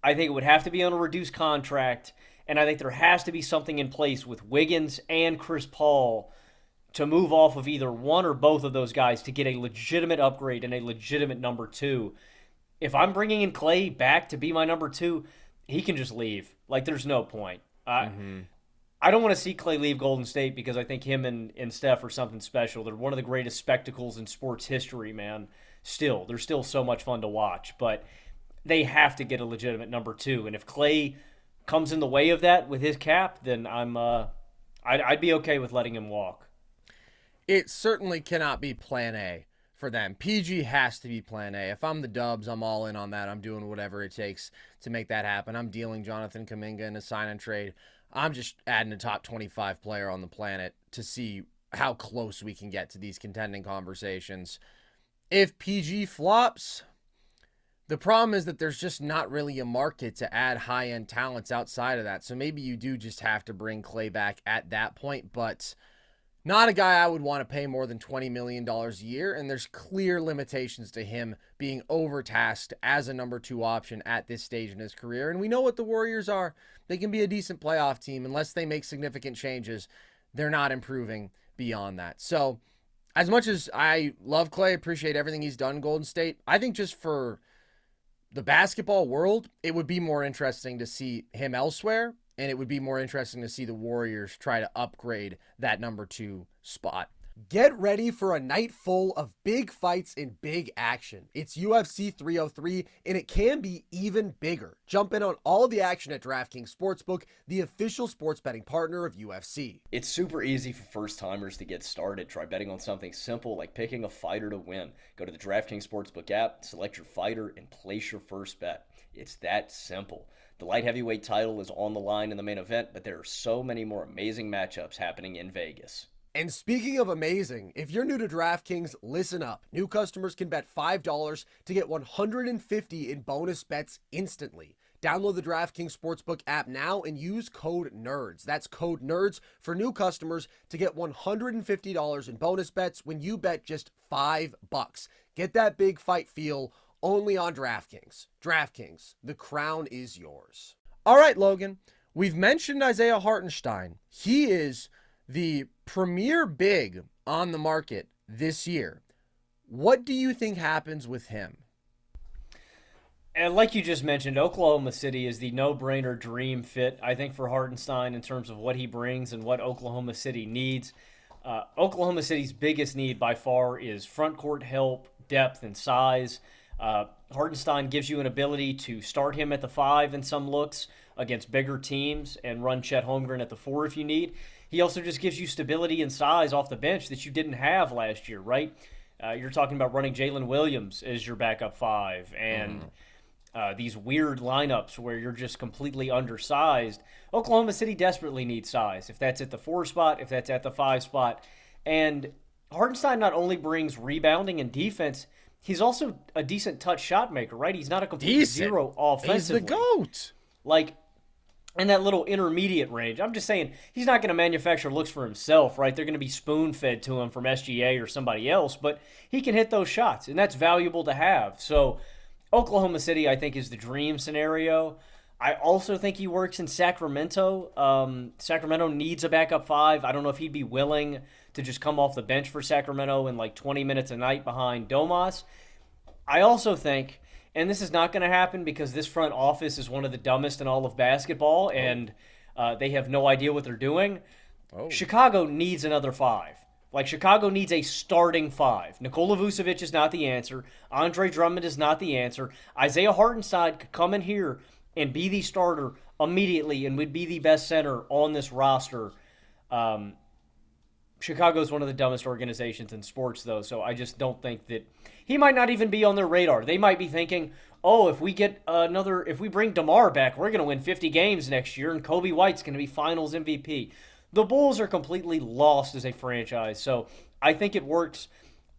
I think it would have to be on a reduced contract. And I think there has to be something in place with Wiggins and Chris Paul to move off of either one or both of those guys to get a legitimate upgrade and a legitimate number 2. If I'm bringing in Klay back to be my number 2, he can just leave. Like, there's no point. I don't want to see Klay leave Golden State because I think him and Steph are something special. They're one of the greatest spectacles in sports history, man. Still, they're still so much fun to watch. But they have to get a legitimate number 2. And if Klay comes in the way of that with his cap, then I'd be okay with letting him walk. It certainly cannot be plan A for them. PG has to be plan A. If I'm the Dubs, I'm all in on that. I'm doing whatever it takes to make that happen. I'm dealing Jonathan Kuminga in a sign and trade. I'm just adding a top 25 player on the planet to see how close we can get to these contending conversations. If PG flops, The problem is that there's just not really a market to add high-end talents outside of that. So maybe you do just have to bring Klay back at that point, but not a guy I would want to pay more than $20 million a year, and there's clear limitations to him being overtasked as a number 2 option at this stage in his career. And we know what the Warriors are. They can be a decent playoff team. Unless they make significant changes, they're not improving beyond that. So as much as I love Klay, appreciate everything he's done in Golden State, I think just for the basketball world, it would be more interesting to see him elsewhere. And it would be more interesting to see the Warriors try to upgrade that number 2 spot. Get ready for a night full of big fights and big action. It's UFC 303, and it can be even bigger. Jump in on all the action at DraftKings Sportsbook, the official sports betting partner of UFC. It's super easy for first-timers to get started. Try betting on something simple like picking a fighter to win. Go to the DraftKings Sportsbook app, select your fighter, and place your first bet. It's that simple. The light heavyweight title is on the line in the main event, but there are so many more amazing matchups happening in Vegas. And speaking of amazing, if you're new to DraftKings, listen up. New customers can bet $5 to get $150 in bonus bets instantly. Download the DraftKings Sportsbook app now and use code NERDS. That's code NERDS for new customers to get $150 in bonus bets when you bet just $5. Get that big fight feel only on DraftKings. DraftKings, the crown is yours. All right, Logan, we've mentioned Isaiah Hartenstein. He is the premier big on the market this year. What do you think happens with him? And like you just mentioned, Oklahoma City is the no-brainer dream fit, I think, for Hartenstein in terms of what he brings and what Oklahoma City needs. Oklahoma City's biggest need by far is front court help, depth, and size. Hartenstein gives you an ability to start him at the 5 in some looks against bigger teams and run Chet Holmgren at the 4 if you need. He also just gives you stability and size off the bench that you didn't have last year, right? You're talking about running Jalen Williams as your backup 5 and these weird lineups where you're just completely undersized. Oklahoma City desperately needs size, if that's at the 4 spot, if that's at the 5 spot. And Hartenstein not only brings rebounding and defense, he's also a decent touch shot maker, right? He's not a complete zero offensively. He's the GOAT. Like, in that little intermediate range. I'm just saying, he's not going to manufacture looks for himself, right? They're going to be spoon-fed to him from SGA or somebody else, but he can hit those shots, and that's valuable to have. So Oklahoma City, I think, is the dream scenario. I also think he works in Sacramento. Sacramento needs a backup 5. I don't know if he'd be willing to just come off the bench for Sacramento in like 20 minutes a night behind Domas. I also think, and this is not going to happen because this front office is one of the dumbest in all of basketball, and they have no idea what they're doing. Chicago needs another 5. Like, Chicago needs a starting 5. Nikola Vucevic is not the answer. Andre Drummond is not the answer. Isaiah Hartenstein could come in here and be the starter immediately and would be the best center on this roster. Chicago is one of the dumbest organizations in sports, though, so I just don't think that he might not even be on their radar. They might be thinking, oh, if we bring DeMar back, we're going to win 50 games next year, and Kobe White's going to be finals MVP. The Bulls are completely lost as a franchise, so I think it works.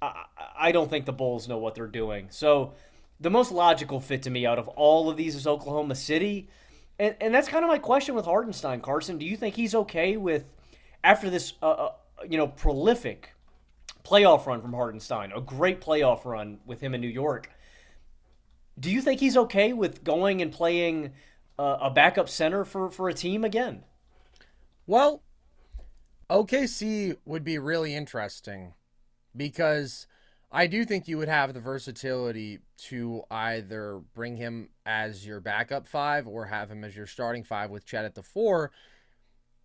I don't think the Bulls know what they're doing. So the most logical fit to me out of all of these is Oklahoma City, and that's kind of my question with Hartenstein, Carson. Do you think he's okay with, after this prolific playoff run from Hartenstein, a great playoff run with him in New York, do you think he's okay with going and playing a backup center for a team again? Well, OKC would be really interesting because I do think you would have the versatility to either bring him as your backup 5 or have him as your starting 5 with Chet at the 4.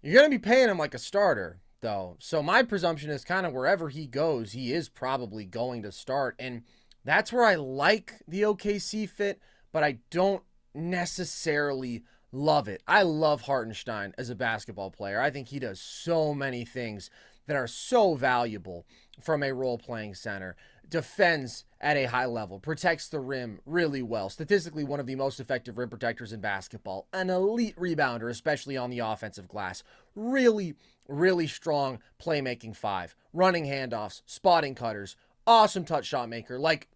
You're going to be paying him like a starter, though. So my presumption is kind of wherever he goes, he is probably going to start. And that's where I like the OKC fit, but I don't necessarily love it. I love Hartenstein as a basketball player. I think he does so many things that are so valuable from a role-playing center. Defends at a high level, protects the rim really well. Statistically, one of the most effective rim protectors in basketball. An elite rebounder, especially on the offensive glass. Really, really strong playmaking 5. Running handoffs, spotting cutters, awesome touch shot maker. Like,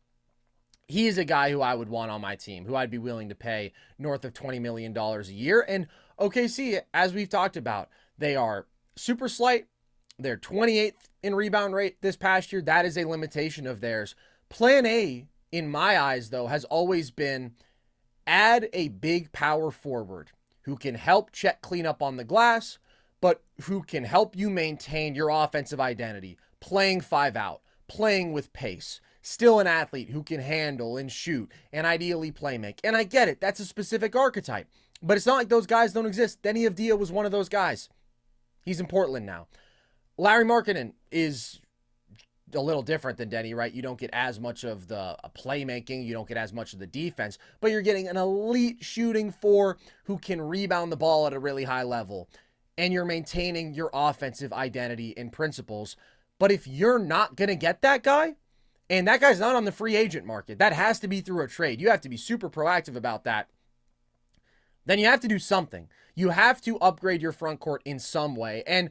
he is a guy who I would want on my team, who I'd be willing to pay north of $20 million a year. And OKC, as we've talked about, they are super slight. They're 28th in rebound rate this past year. That is a limitation of theirs. Plan A, in my eyes, though, has always been add a big power forward who can help Chet clean up on the glass, but who can help you maintain your offensive identity, playing 5 out, playing with pace, still an athlete who can handle and shoot and ideally play make. And I get it. That's a specific archetype. But it's not like those guys don't exist. Denny Avdija was one of those guys. He's in Portland now. Larry Markkinen is a little different than Denny, right? You don't get as much of the playmaking. You don't get as much of the defense. But you're getting an elite shooting four who can rebound the ball at a really high level. And you're maintaining your offensive identity and principles. But if you're not going to get that guy, and that guy's not on the free agent market, that has to be through a trade. You have to be super proactive about that. Then you have to do something. You have to upgrade your front court in some way. And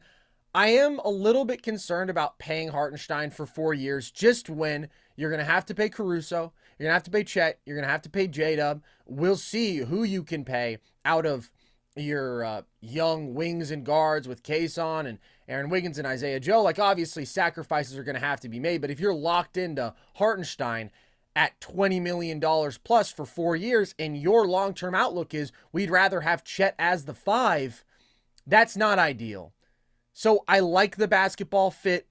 I am a little bit concerned about paying Hartenstein for 4 years just when you're going to have to pay Caruso, you're going to have to pay Chet, you're going to have to pay J-Dub. We'll see who you can pay out of your young wings and guards with Kayson and Aaron Wiggins and Isaiah Joe. Like, obviously, sacrifices are going to have to be made. But if you're locked into Hartenstein at $20 million plus for 4 years and your long-term outlook is we'd rather have Chet as the 5, that's not ideal. So I like the basketball fit,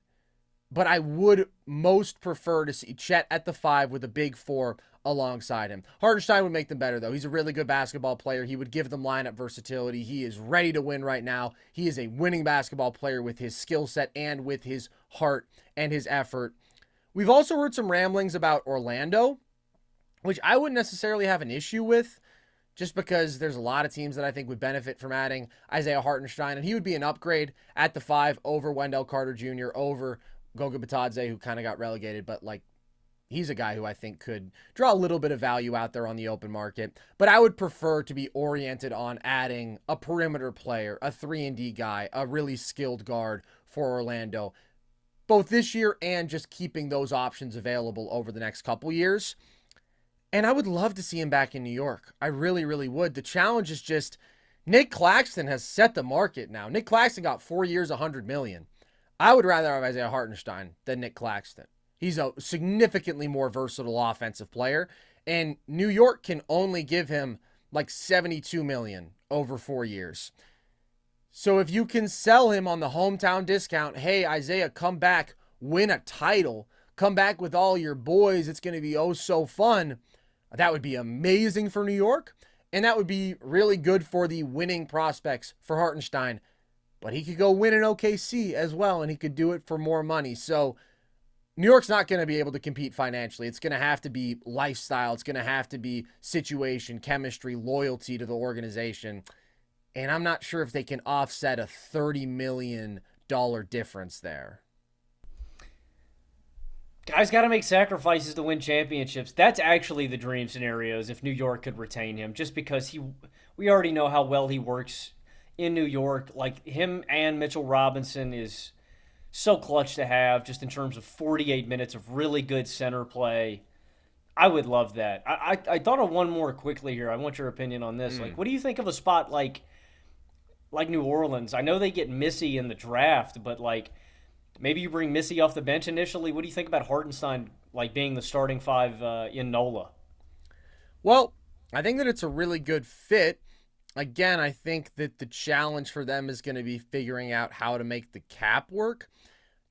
but I would most prefer to see Chet at the 5 with a big 4 alongside him. Hartenstein would make them better, though. He's a really good basketball player. He would give them lineup versatility. He is ready to win right now. He is a winning basketball player with his skill set and with his heart and his effort. We've also heard some ramblings about Orlando, which I wouldn't necessarily have an issue with, just because there's a lot of teams that I think would benefit from adding Isaiah Hartenstein, and he would be an upgrade at the 5 over Wendell Carter Jr., over Goga Bitadze, who kind of got relegated, but like, he's a guy who I think could draw a little bit of value out there on the open market. But I would prefer to be oriented on adding a perimeter player, a 3-and-D guy, a really skilled guard for Orlando, both this year and just keeping those options available over the next couple years. And I would love to see him back in New York. I really, really would. The challenge is just Nick Claxton has set the market now. Nick Claxton got 4 years, $100 million. I would rather have Isaiah Hartenstein than Nick Claxton. He's a significantly more versatile offensive player, and New York can only give him like $72 million over 4 years. So if you can sell him on the hometown discount, hey, Isaiah, come back, win a title, come back with all your boys, it's going to be oh so fun, that would be amazing for New York, and that would be really good for the winning prospects for Hartenstein. But he could go win in OKC as well, and he could do it for more money. So New York's not going to be able to compete financially. It's going to have to be lifestyle. It's going to have to be situation, chemistry, loyalty to the organization. And I'm not sure if they can offset a $30 million difference there. Guys got to make sacrifices to win championships. That's actually the dream scenarios if New York could retain him, just because we already know how well he works in New York. Like, him and Mitchell Robinson is so clutch to have, just in terms of 48 minutes of really good center play. I would love that. I thought of one more quickly here. I want your opinion on this. Like, what do you think of a spot like New Orleans? I know they get Missy in the draft, but like, maybe you bring Missy off the bench initially. What do you think about Hartenstein like being the starting 5 in NOLA? Well, I think that it's a really good fit. Again, I think that the challenge for them is going to be figuring out how to make the cap work.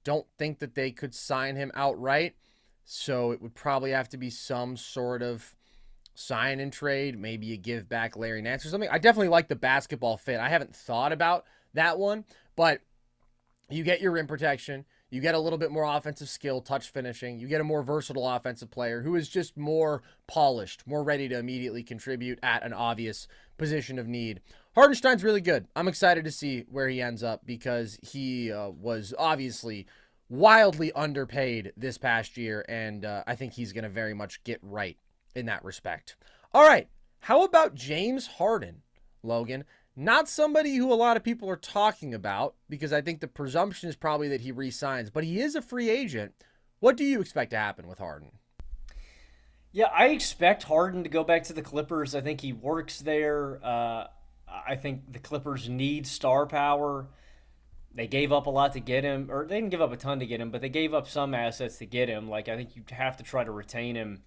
Don't think that they could sign him outright, so it would probably have to be some sort of sign and trade. Maybe you give back Larry Nance or something. I definitely like the basketball fit. I haven't thought about that one, but you get your rim protection. You get a little bit more offensive skill, touch finishing. You get a more versatile offensive player who is just more polished, more ready to immediately contribute at an obvious position of need. Hartenstein's really good. I'm excited to see where he ends up because he was obviously wildly underpaid this past year, and I think he's going to very much get right in that respect. All right, how about James Harden, Logan? Not somebody who a lot of people are talking about because I think the presumption is probably that he re-signs, but he is a free agent. What do you expect to happen with Harden? Yeah, I expect Harden to go back to the Clippers. I think he works there. I think the Clippers need star power. They gave up a lot to get him, or they didn't give up a ton to get him, but they gave up some assets to get him. Like, I think you have to try to retain him.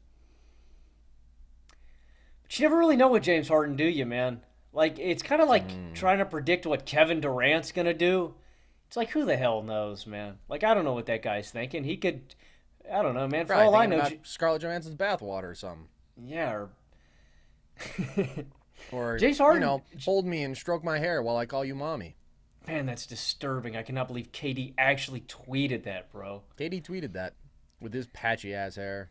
But you never really know with James Harden, do you, man? Like, it's kind of like trying to predict what Kevin Durant's going to do. It's like, who the hell knows, man? Like, I don't know what that guy's thinking. He could, I don't know, man. For Probably all I thinking know, about Scarlett Johansson's bathwater or something. yeah, or Or, James Harden. hold me and stroke my hair while I call you mommy. Man, that's disturbing. I cannot believe KD actually tweeted that, bro. KD tweeted that with his patchy ass hair.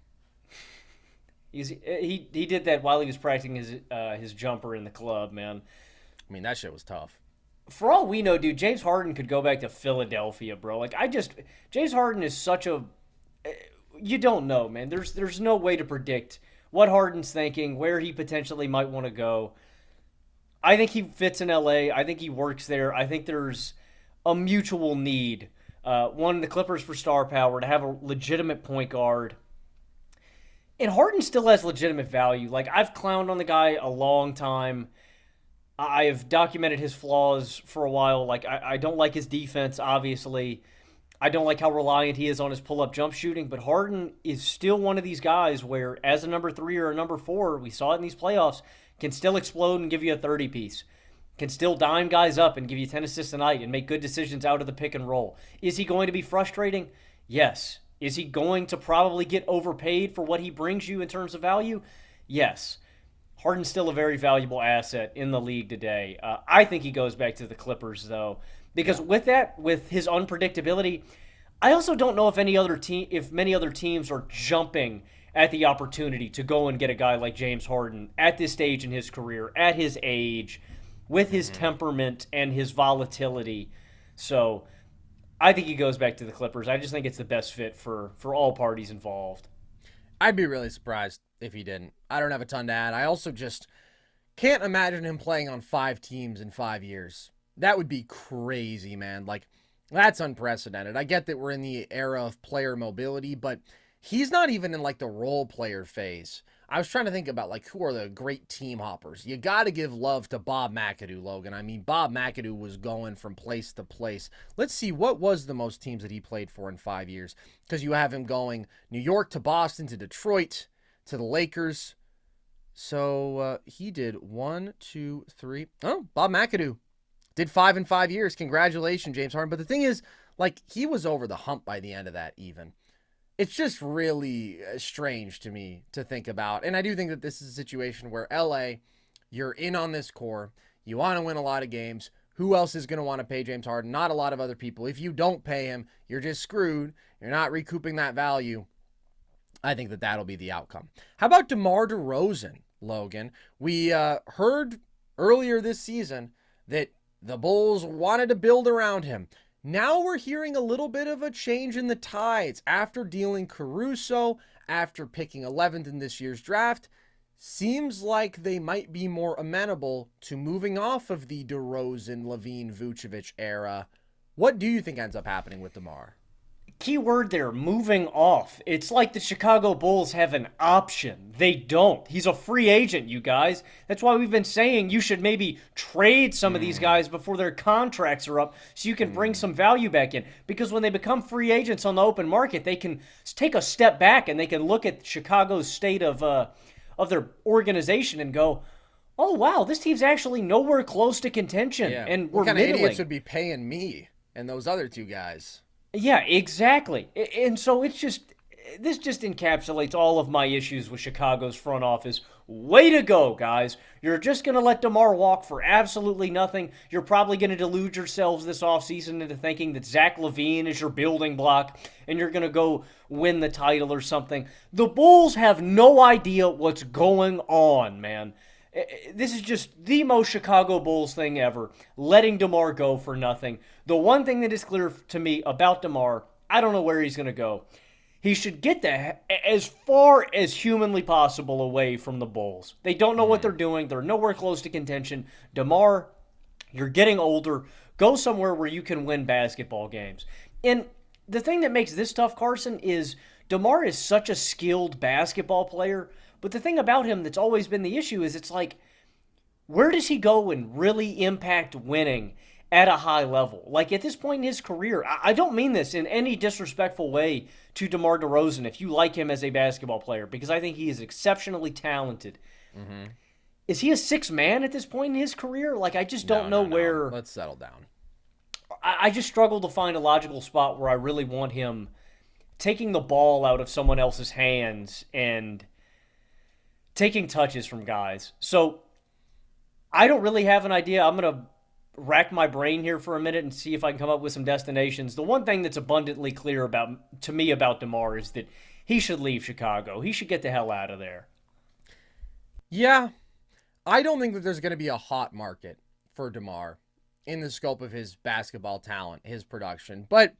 He did that while he was practicing his jumper in the club, man. I mean, that shit was tough. For all we know, dude, James Harden could go back to Philadelphia, bro. Like, James Harden is such a, you don't know, man. There's no way to predict what Harden's thinking, where he potentially might want to go. I think he fits in LA. I think he works there. I think there's a mutual need. One, the Clippers for star power, to have a legitimate point guard. And Harden still has legitimate value. Like, I've clowned on the guy a long time. I have documented his flaws for a while. Like, I don't like his defense, obviously. I don't like how reliant he is on his pull-up jump shooting. But Harden is still one of these guys where, as a number 3 or a number 4, we saw it in these playoffs, can still explode and give you a 30-piece. Can still dime guys up and give you 10 assists a night and make good decisions out of the pick and roll. Is he going to be frustrating? Yes. Is he going to probably get overpaid for what he brings you in terms of value? Yes. Harden's still a very valuable asset in the league today. I think he goes back to the Clippers, though, because with his unpredictability, I also don't know if many other teams are jumping at the opportunity to go and get a guy like James Harden at this stage in his career, at his age, with his temperament and his volatility. So I think he goes back to the Clippers. I just think it's the best fit for all parties involved. I'd be really surprised if he didn't. I don't have a ton to add. I also just can't imagine him playing on 5 teams in 5 years. That would be crazy, man. Like, that's unprecedented. I get that we're in the era of player mobility, but he's not even in, like, the role player phase. I was trying to think about, like, who are the great team hoppers. You got to give love to Bob McAdoo, Logan. I mean, Bob McAdoo was going from place to place. Let's see, what was the most teams that he played for in 5 years? Because you have him going New York to Boston to Detroit to the Lakers. So he did 1, 2, 3. Oh, Bob McAdoo did 5 in 5 years. Congratulations, James Harden. But the thing is, like, he was over the hump by the end of that even. It's just really strange to me to think about. And I do think that this is a situation where LA, you're in on this core. You want to win a lot of games. Who else is going to want to pay James Harden? Not a lot of other people. If you don't pay him, you're just screwed. You're not recouping that value. I think that that'll be the outcome. How about DeMar DeRozan, Logan? We heard earlier this season that the Bulls wanted to build around him. Now we're hearing a little bit of a change in the tides after dealing Caruso, after picking 11th in this year's draft. Seems like they might be more amenable to moving off of the DeRozan, Levine, Vucevic era. What do you think ends up happening with DeMar? Key word there, moving off. It's like the Chicago Bulls have an option. They don't. He's a free agent, you guys. That's why we've been saying you should maybe trade some of these guys before their contracts are up so you can bring some value back in. Because when they become free agents on the open market, they can take a step back and they can look at Chicago's state of their organization and go, oh, wow, this team's actually nowhere close to contention. Yeah. And we're what kind middling. of idiots would be paying me and those other 2 guys? Yeah, exactly. And so this just encapsulates all of my issues with Chicago's front office. Way to go, guys. You're just going to let DeMar walk for absolutely nothing. You're probably going to delude yourselves this offseason into thinking that Zach LaVine is your building block and you're going to go win the title or something. The Bulls have no idea what's going on, man. This is just the most Chicago Bulls thing ever, letting DeMar go for nothing. The one thing that is clear to me about DeMar, I don't know where he's going to go. He should get as far as humanly possible away from the Bulls. They don't know what they're doing. They're nowhere close to contention. DeMar, you're getting older. Go somewhere where you can win basketball games. And the thing that makes this tough, Carson, is DeMar is such a skilled basketball player, but the thing about him that's always been the issue is it's like, where does he go and really impact winning at a high level? Like at this point in his career, I don't mean this in any disrespectful way to DeMar DeRozan if you like him as a basketball player, because I think he is exceptionally talented. Mm-hmm. Is he a sixth man at this point in his career? Like, I just don't know where. Let's settle down. I just struggle to find a logical spot where I really want him taking the ball out of someone else's hands and taking touches from guys. So I don't really have an idea. I'm going to rack my brain here for a minute and see if I can come up with some destinations. The one thing that's abundantly clear to me about DeMar is that he should leave Chicago. He should get the hell out of there. Yeah, I don't think that there's going to be a hot market for DeMar in the scope of his basketball talent, his production. But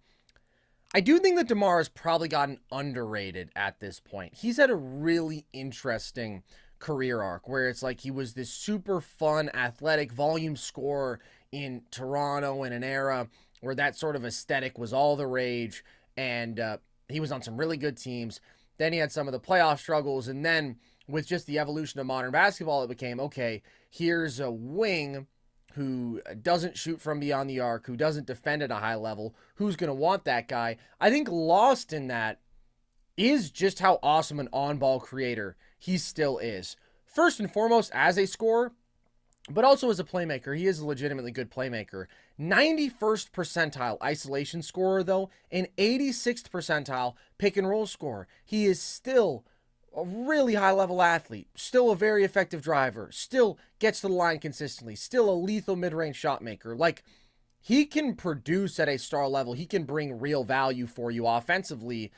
I do think that DeMar has probably gotten underrated at this point. He's had a really interesting career arc where it's like he was this super fun, athletic volume scorer in Toronto in an era where that sort of aesthetic was all the rage, and he was on some really good teams. Then he had some of the playoff struggles, and then with just the evolution of modern basketball, it became, okay, here's a wing who doesn't shoot from beyond the arc, who doesn't defend at a high level, who's going to want that guy? I think lost in that is just how awesome an on-ball creator he still is. First and foremost, as a scorer, but also as a playmaker. He is a legitimately good playmaker. 91st percentile isolation scorer, though, and 86th percentile pick and roll scorer. He is still a really high-level athlete, still a very effective driver, still gets to the line consistently, still a lethal mid-range shot maker. Like, he can produce at a star level. He can bring real value for you offensively.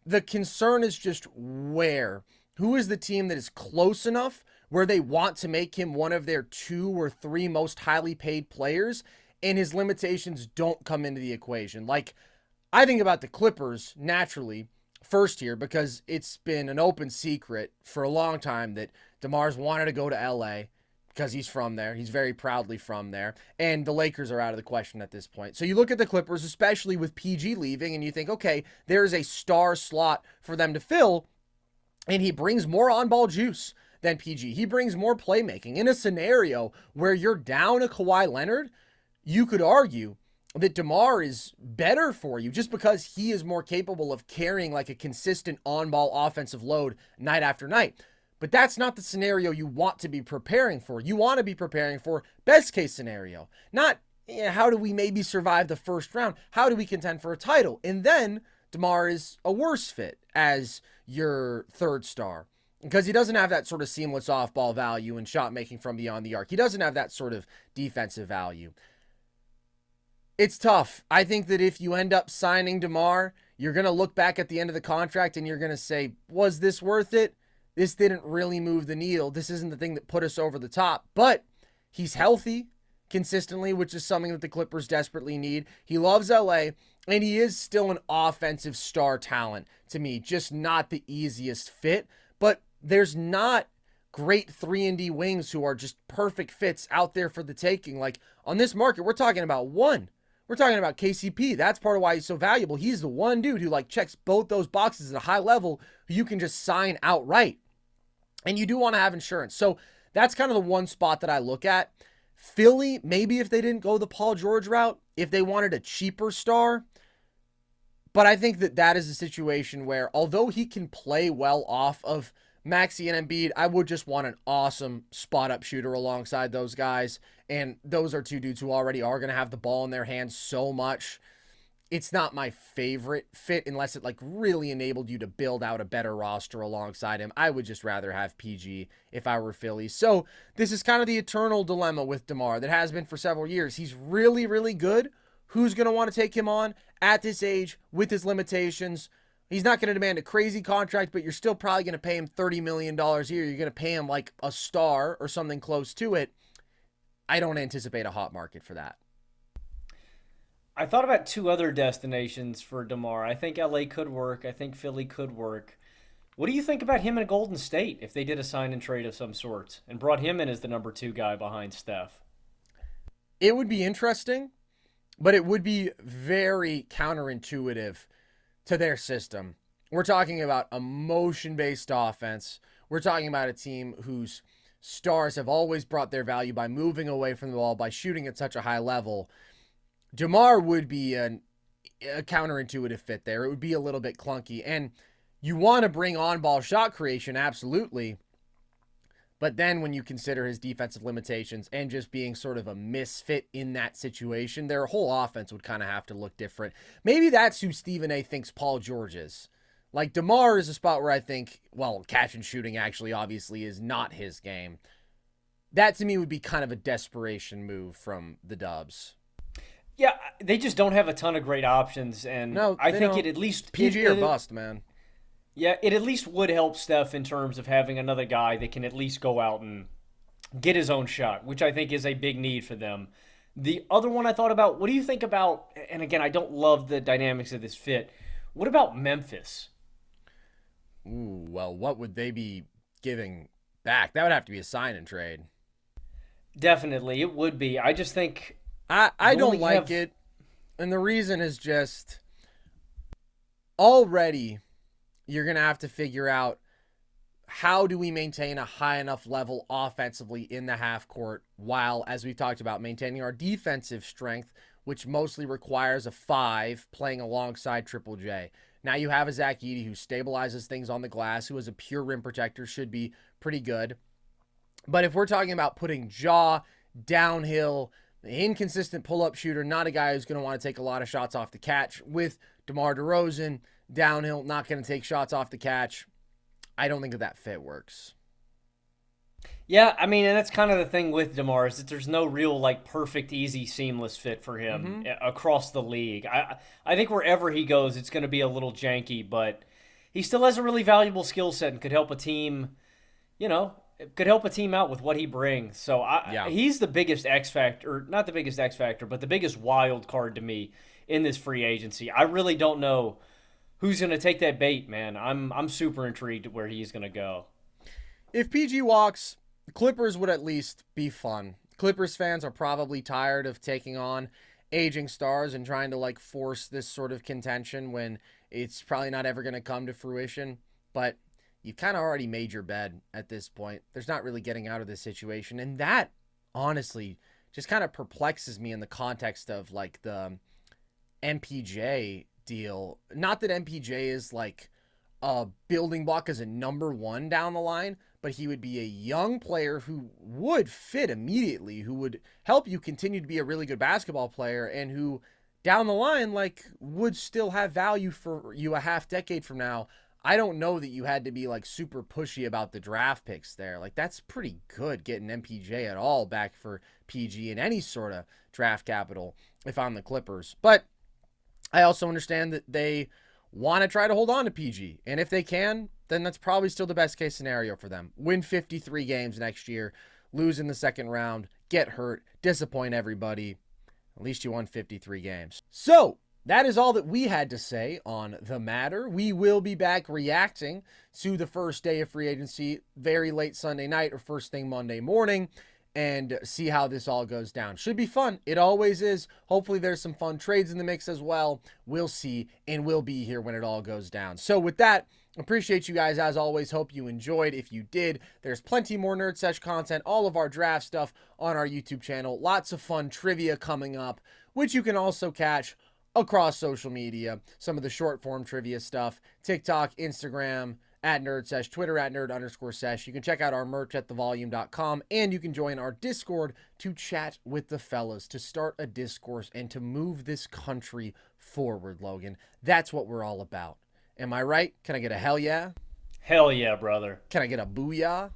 The concern is just where. Who is the team that is close enough where they want to make him one of their 2 or 3 most highly paid players, and his limitations don't come into the equation? Like, I think about the Clippers, naturally, first here, because it's been an open secret for a long time that DeMar's wanted to go to LA because he's from there. He's very proudly from there. And the Lakers are out of the question at this point. So you look at the Clippers, especially with PG leaving, and you think, okay, there's a star slot for them to fill, and he brings more on-ball juice than PG. He brings more playmaking. In a scenario where you're down a Kawhi Leonard, you could argue that DeMar is better for you just because he is more capable of carrying like a consistent on-ball offensive load night after night. But that's not the scenario you want to be preparing for. You want to be preparing for best case scenario. Not, how do we maybe survive the first round? How do we contend for a title? And then DeMar is a worse fit as your third star because he doesn't have that sort of seamless off-ball value and shot making from beyond the arc. He doesn't have that sort of defensive value. It's tough. I think that if you end up signing DeMar, you're going to look back at the end of the contract and you're going to say, was this worth it? This didn't really move the needle. This isn't the thing that put us over the top. But he's healthy consistently, which is something that the Clippers desperately need. He loves LA, and he is still an offensive star talent to me, just not the easiest fit. But there's not great 3-and-D wings who are just perfect fits out there for the taking. Like on this market, we're talking about one. We're talking about KCP. That's part of why he's so valuable. He's the one dude who like checks both those boxes at a high level who you can just sign outright. And you do want to have insurance. So that's kind of the one spot that I look at. Philly, maybe if they didn't go the Paul George route, if they wanted a cheaper star. But I think that that is a situation where, although he can play well off of Maxey and Embiid, I would just want an awesome spot-up shooter alongside those guys. And those are two dudes who already are going to have the ball in their hands so much. It's not my favorite fit unless it like really enabled you to build out a better roster alongside him. I would just rather have PG if I were Philly. So this is kind of the eternal dilemma with DeMar that has been for several years. He's really, really good. Who's going to want to take him on at this age with his limitations? He's not going to demand a crazy contract, but you're still probably going to pay him $30 million a year. You're going to pay him like a star or something close to it. I don't anticipate a hot market for that. I thought about 2 other destinations for DeMar. I think LA could work. I think Philly could work. What do you think about him in Golden State if they did a sign and trade of some sort and brought him in as the number 2 guy behind Steph? It would be interesting, but it would be very counterintuitive to their system. We're talking about a motion-based offense. We're talking about a team whose stars have always brought their value by moving away from the ball, by shooting at such a high level. DeMar would be a counterintuitive fit there. It would be a little bit clunky. And you want to bring on-ball shot creation, absolutely. But then when you consider his defensive limitations and just being sort of a misfit in that situation, their whole offense would kind of have to look different. Maybe that's who Stephen A. thinks Paul George is. Like, DeMar is a spot where I think, well, catch and shooting actually obviously is not his game. That to me would be kind of a desperation move from the Dubs. Yeah, they just don't have a ton of great options, and No, I think don't. it at least PG or bust, man. Yeah, it at least would help Steph in terms of having another guy that can at least go out and get his own shot, which I think is a big need for them. The other one I thought about, what do you think about, and again, I don't love the dynamics of this fit, what about Memphis? Ooh, well, what would they be giving back? That would have to be a sign and trade. Definitely, it would be. I just think I don't like it. And the reason is just already you're going to have to figure out how do we maintain a high enough level offensively in the half court while, as we've talked about, maintaining our defensive strength, which mostly requires a 5 playing alongside Triple J. Now you have a Zach Edey who stabilizes things on the glass, who is a pure rim protector, should be pretty good. But if we're talking about putting Ja downhill, inconsistent pull-up shooter, not a guy who's going to want to take a lot of shots off the catch, with DeMar DeRozan downhill, not going to take shots off the catch, I don't think that fit works. Yeah, I mean, and that's kind of the thing with DeMar is that there's no real like perfect, easy, seamless fit for him across the league. I think wherever he goes, it's going to be a little janky, but he still has a really valuable skill set and could help a team, could help a team out with what he brings. So he's the biggest X factor, or not the biggest X factor, but the biggest wild card to me in this free agency. I really don't know who's going to take that bait, man. I'm super intrigued where he's going to go. If PG walks, Clippers would at least be fun. Clippers fans are probably tired of taking on aging stars and trying to like force this sort of contention when it's probably not ever going to come to fruition. But you've kind of already made your bed at this point. There's not really getting out of this situation. And that, honestly, just kind of perplexes me in the context of like the MPJ deal. Not that MPJ is like a building block as a number 1 down the line, but he would be a young player who would fit immediately, who would help you continue to be a really good basketball player, and who down the line like would still have value for you a half decade from now. I don't know that you had to be like super pushy about the draft picks there. Like, that's pretty good getting MPJ at all back for PG in any sort of draft capital if I'm the Clippers. But I also understand that they want to try to hold on to PG. And if they can, then that's probably still the best case scenario for them. Win 53 games next year, lose in the second round, get hurt, disappoint everybody. At least you won 53 games. So that is all that we had to say on the matter. We will be back reacting to the first day of free agency very late Sunday night or first thing Monday morning and see how this all goes down. Should be fun. It always is. Hopefully there's some fun trades in the mix as well. We'll see, and we'll be here when it all goes down. So with that, appreciate you guys as always. Hope you enjoyed. If you did, there's plenty more Nerd Sesh content, all of our draft stuff on our YouTube channel. Lots of fun trivia coming up, which you can also catch across social media. Some of the short form trivia stuff, TikTok, Instagram, at NerdSesh, Twitter at Nerd_Sesh. You can check out our merch at thevolume.com, and you can join our Discord to chat with the fellas, to start a discourse, and to move this country forward, Logan. That's what we're all about. Am I right? Can I get a hell yeah? Hell yeah, brother. Can I get a booyah?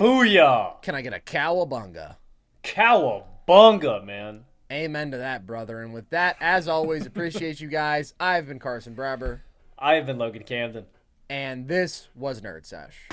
Booyah! Can I get a cowabunga? Cowabunga, man. Amen to that, brother. And with that, as always, appreciate you guys. I've been Carson Brabber. I've been Logan Camden. And this was Nerd Sesh.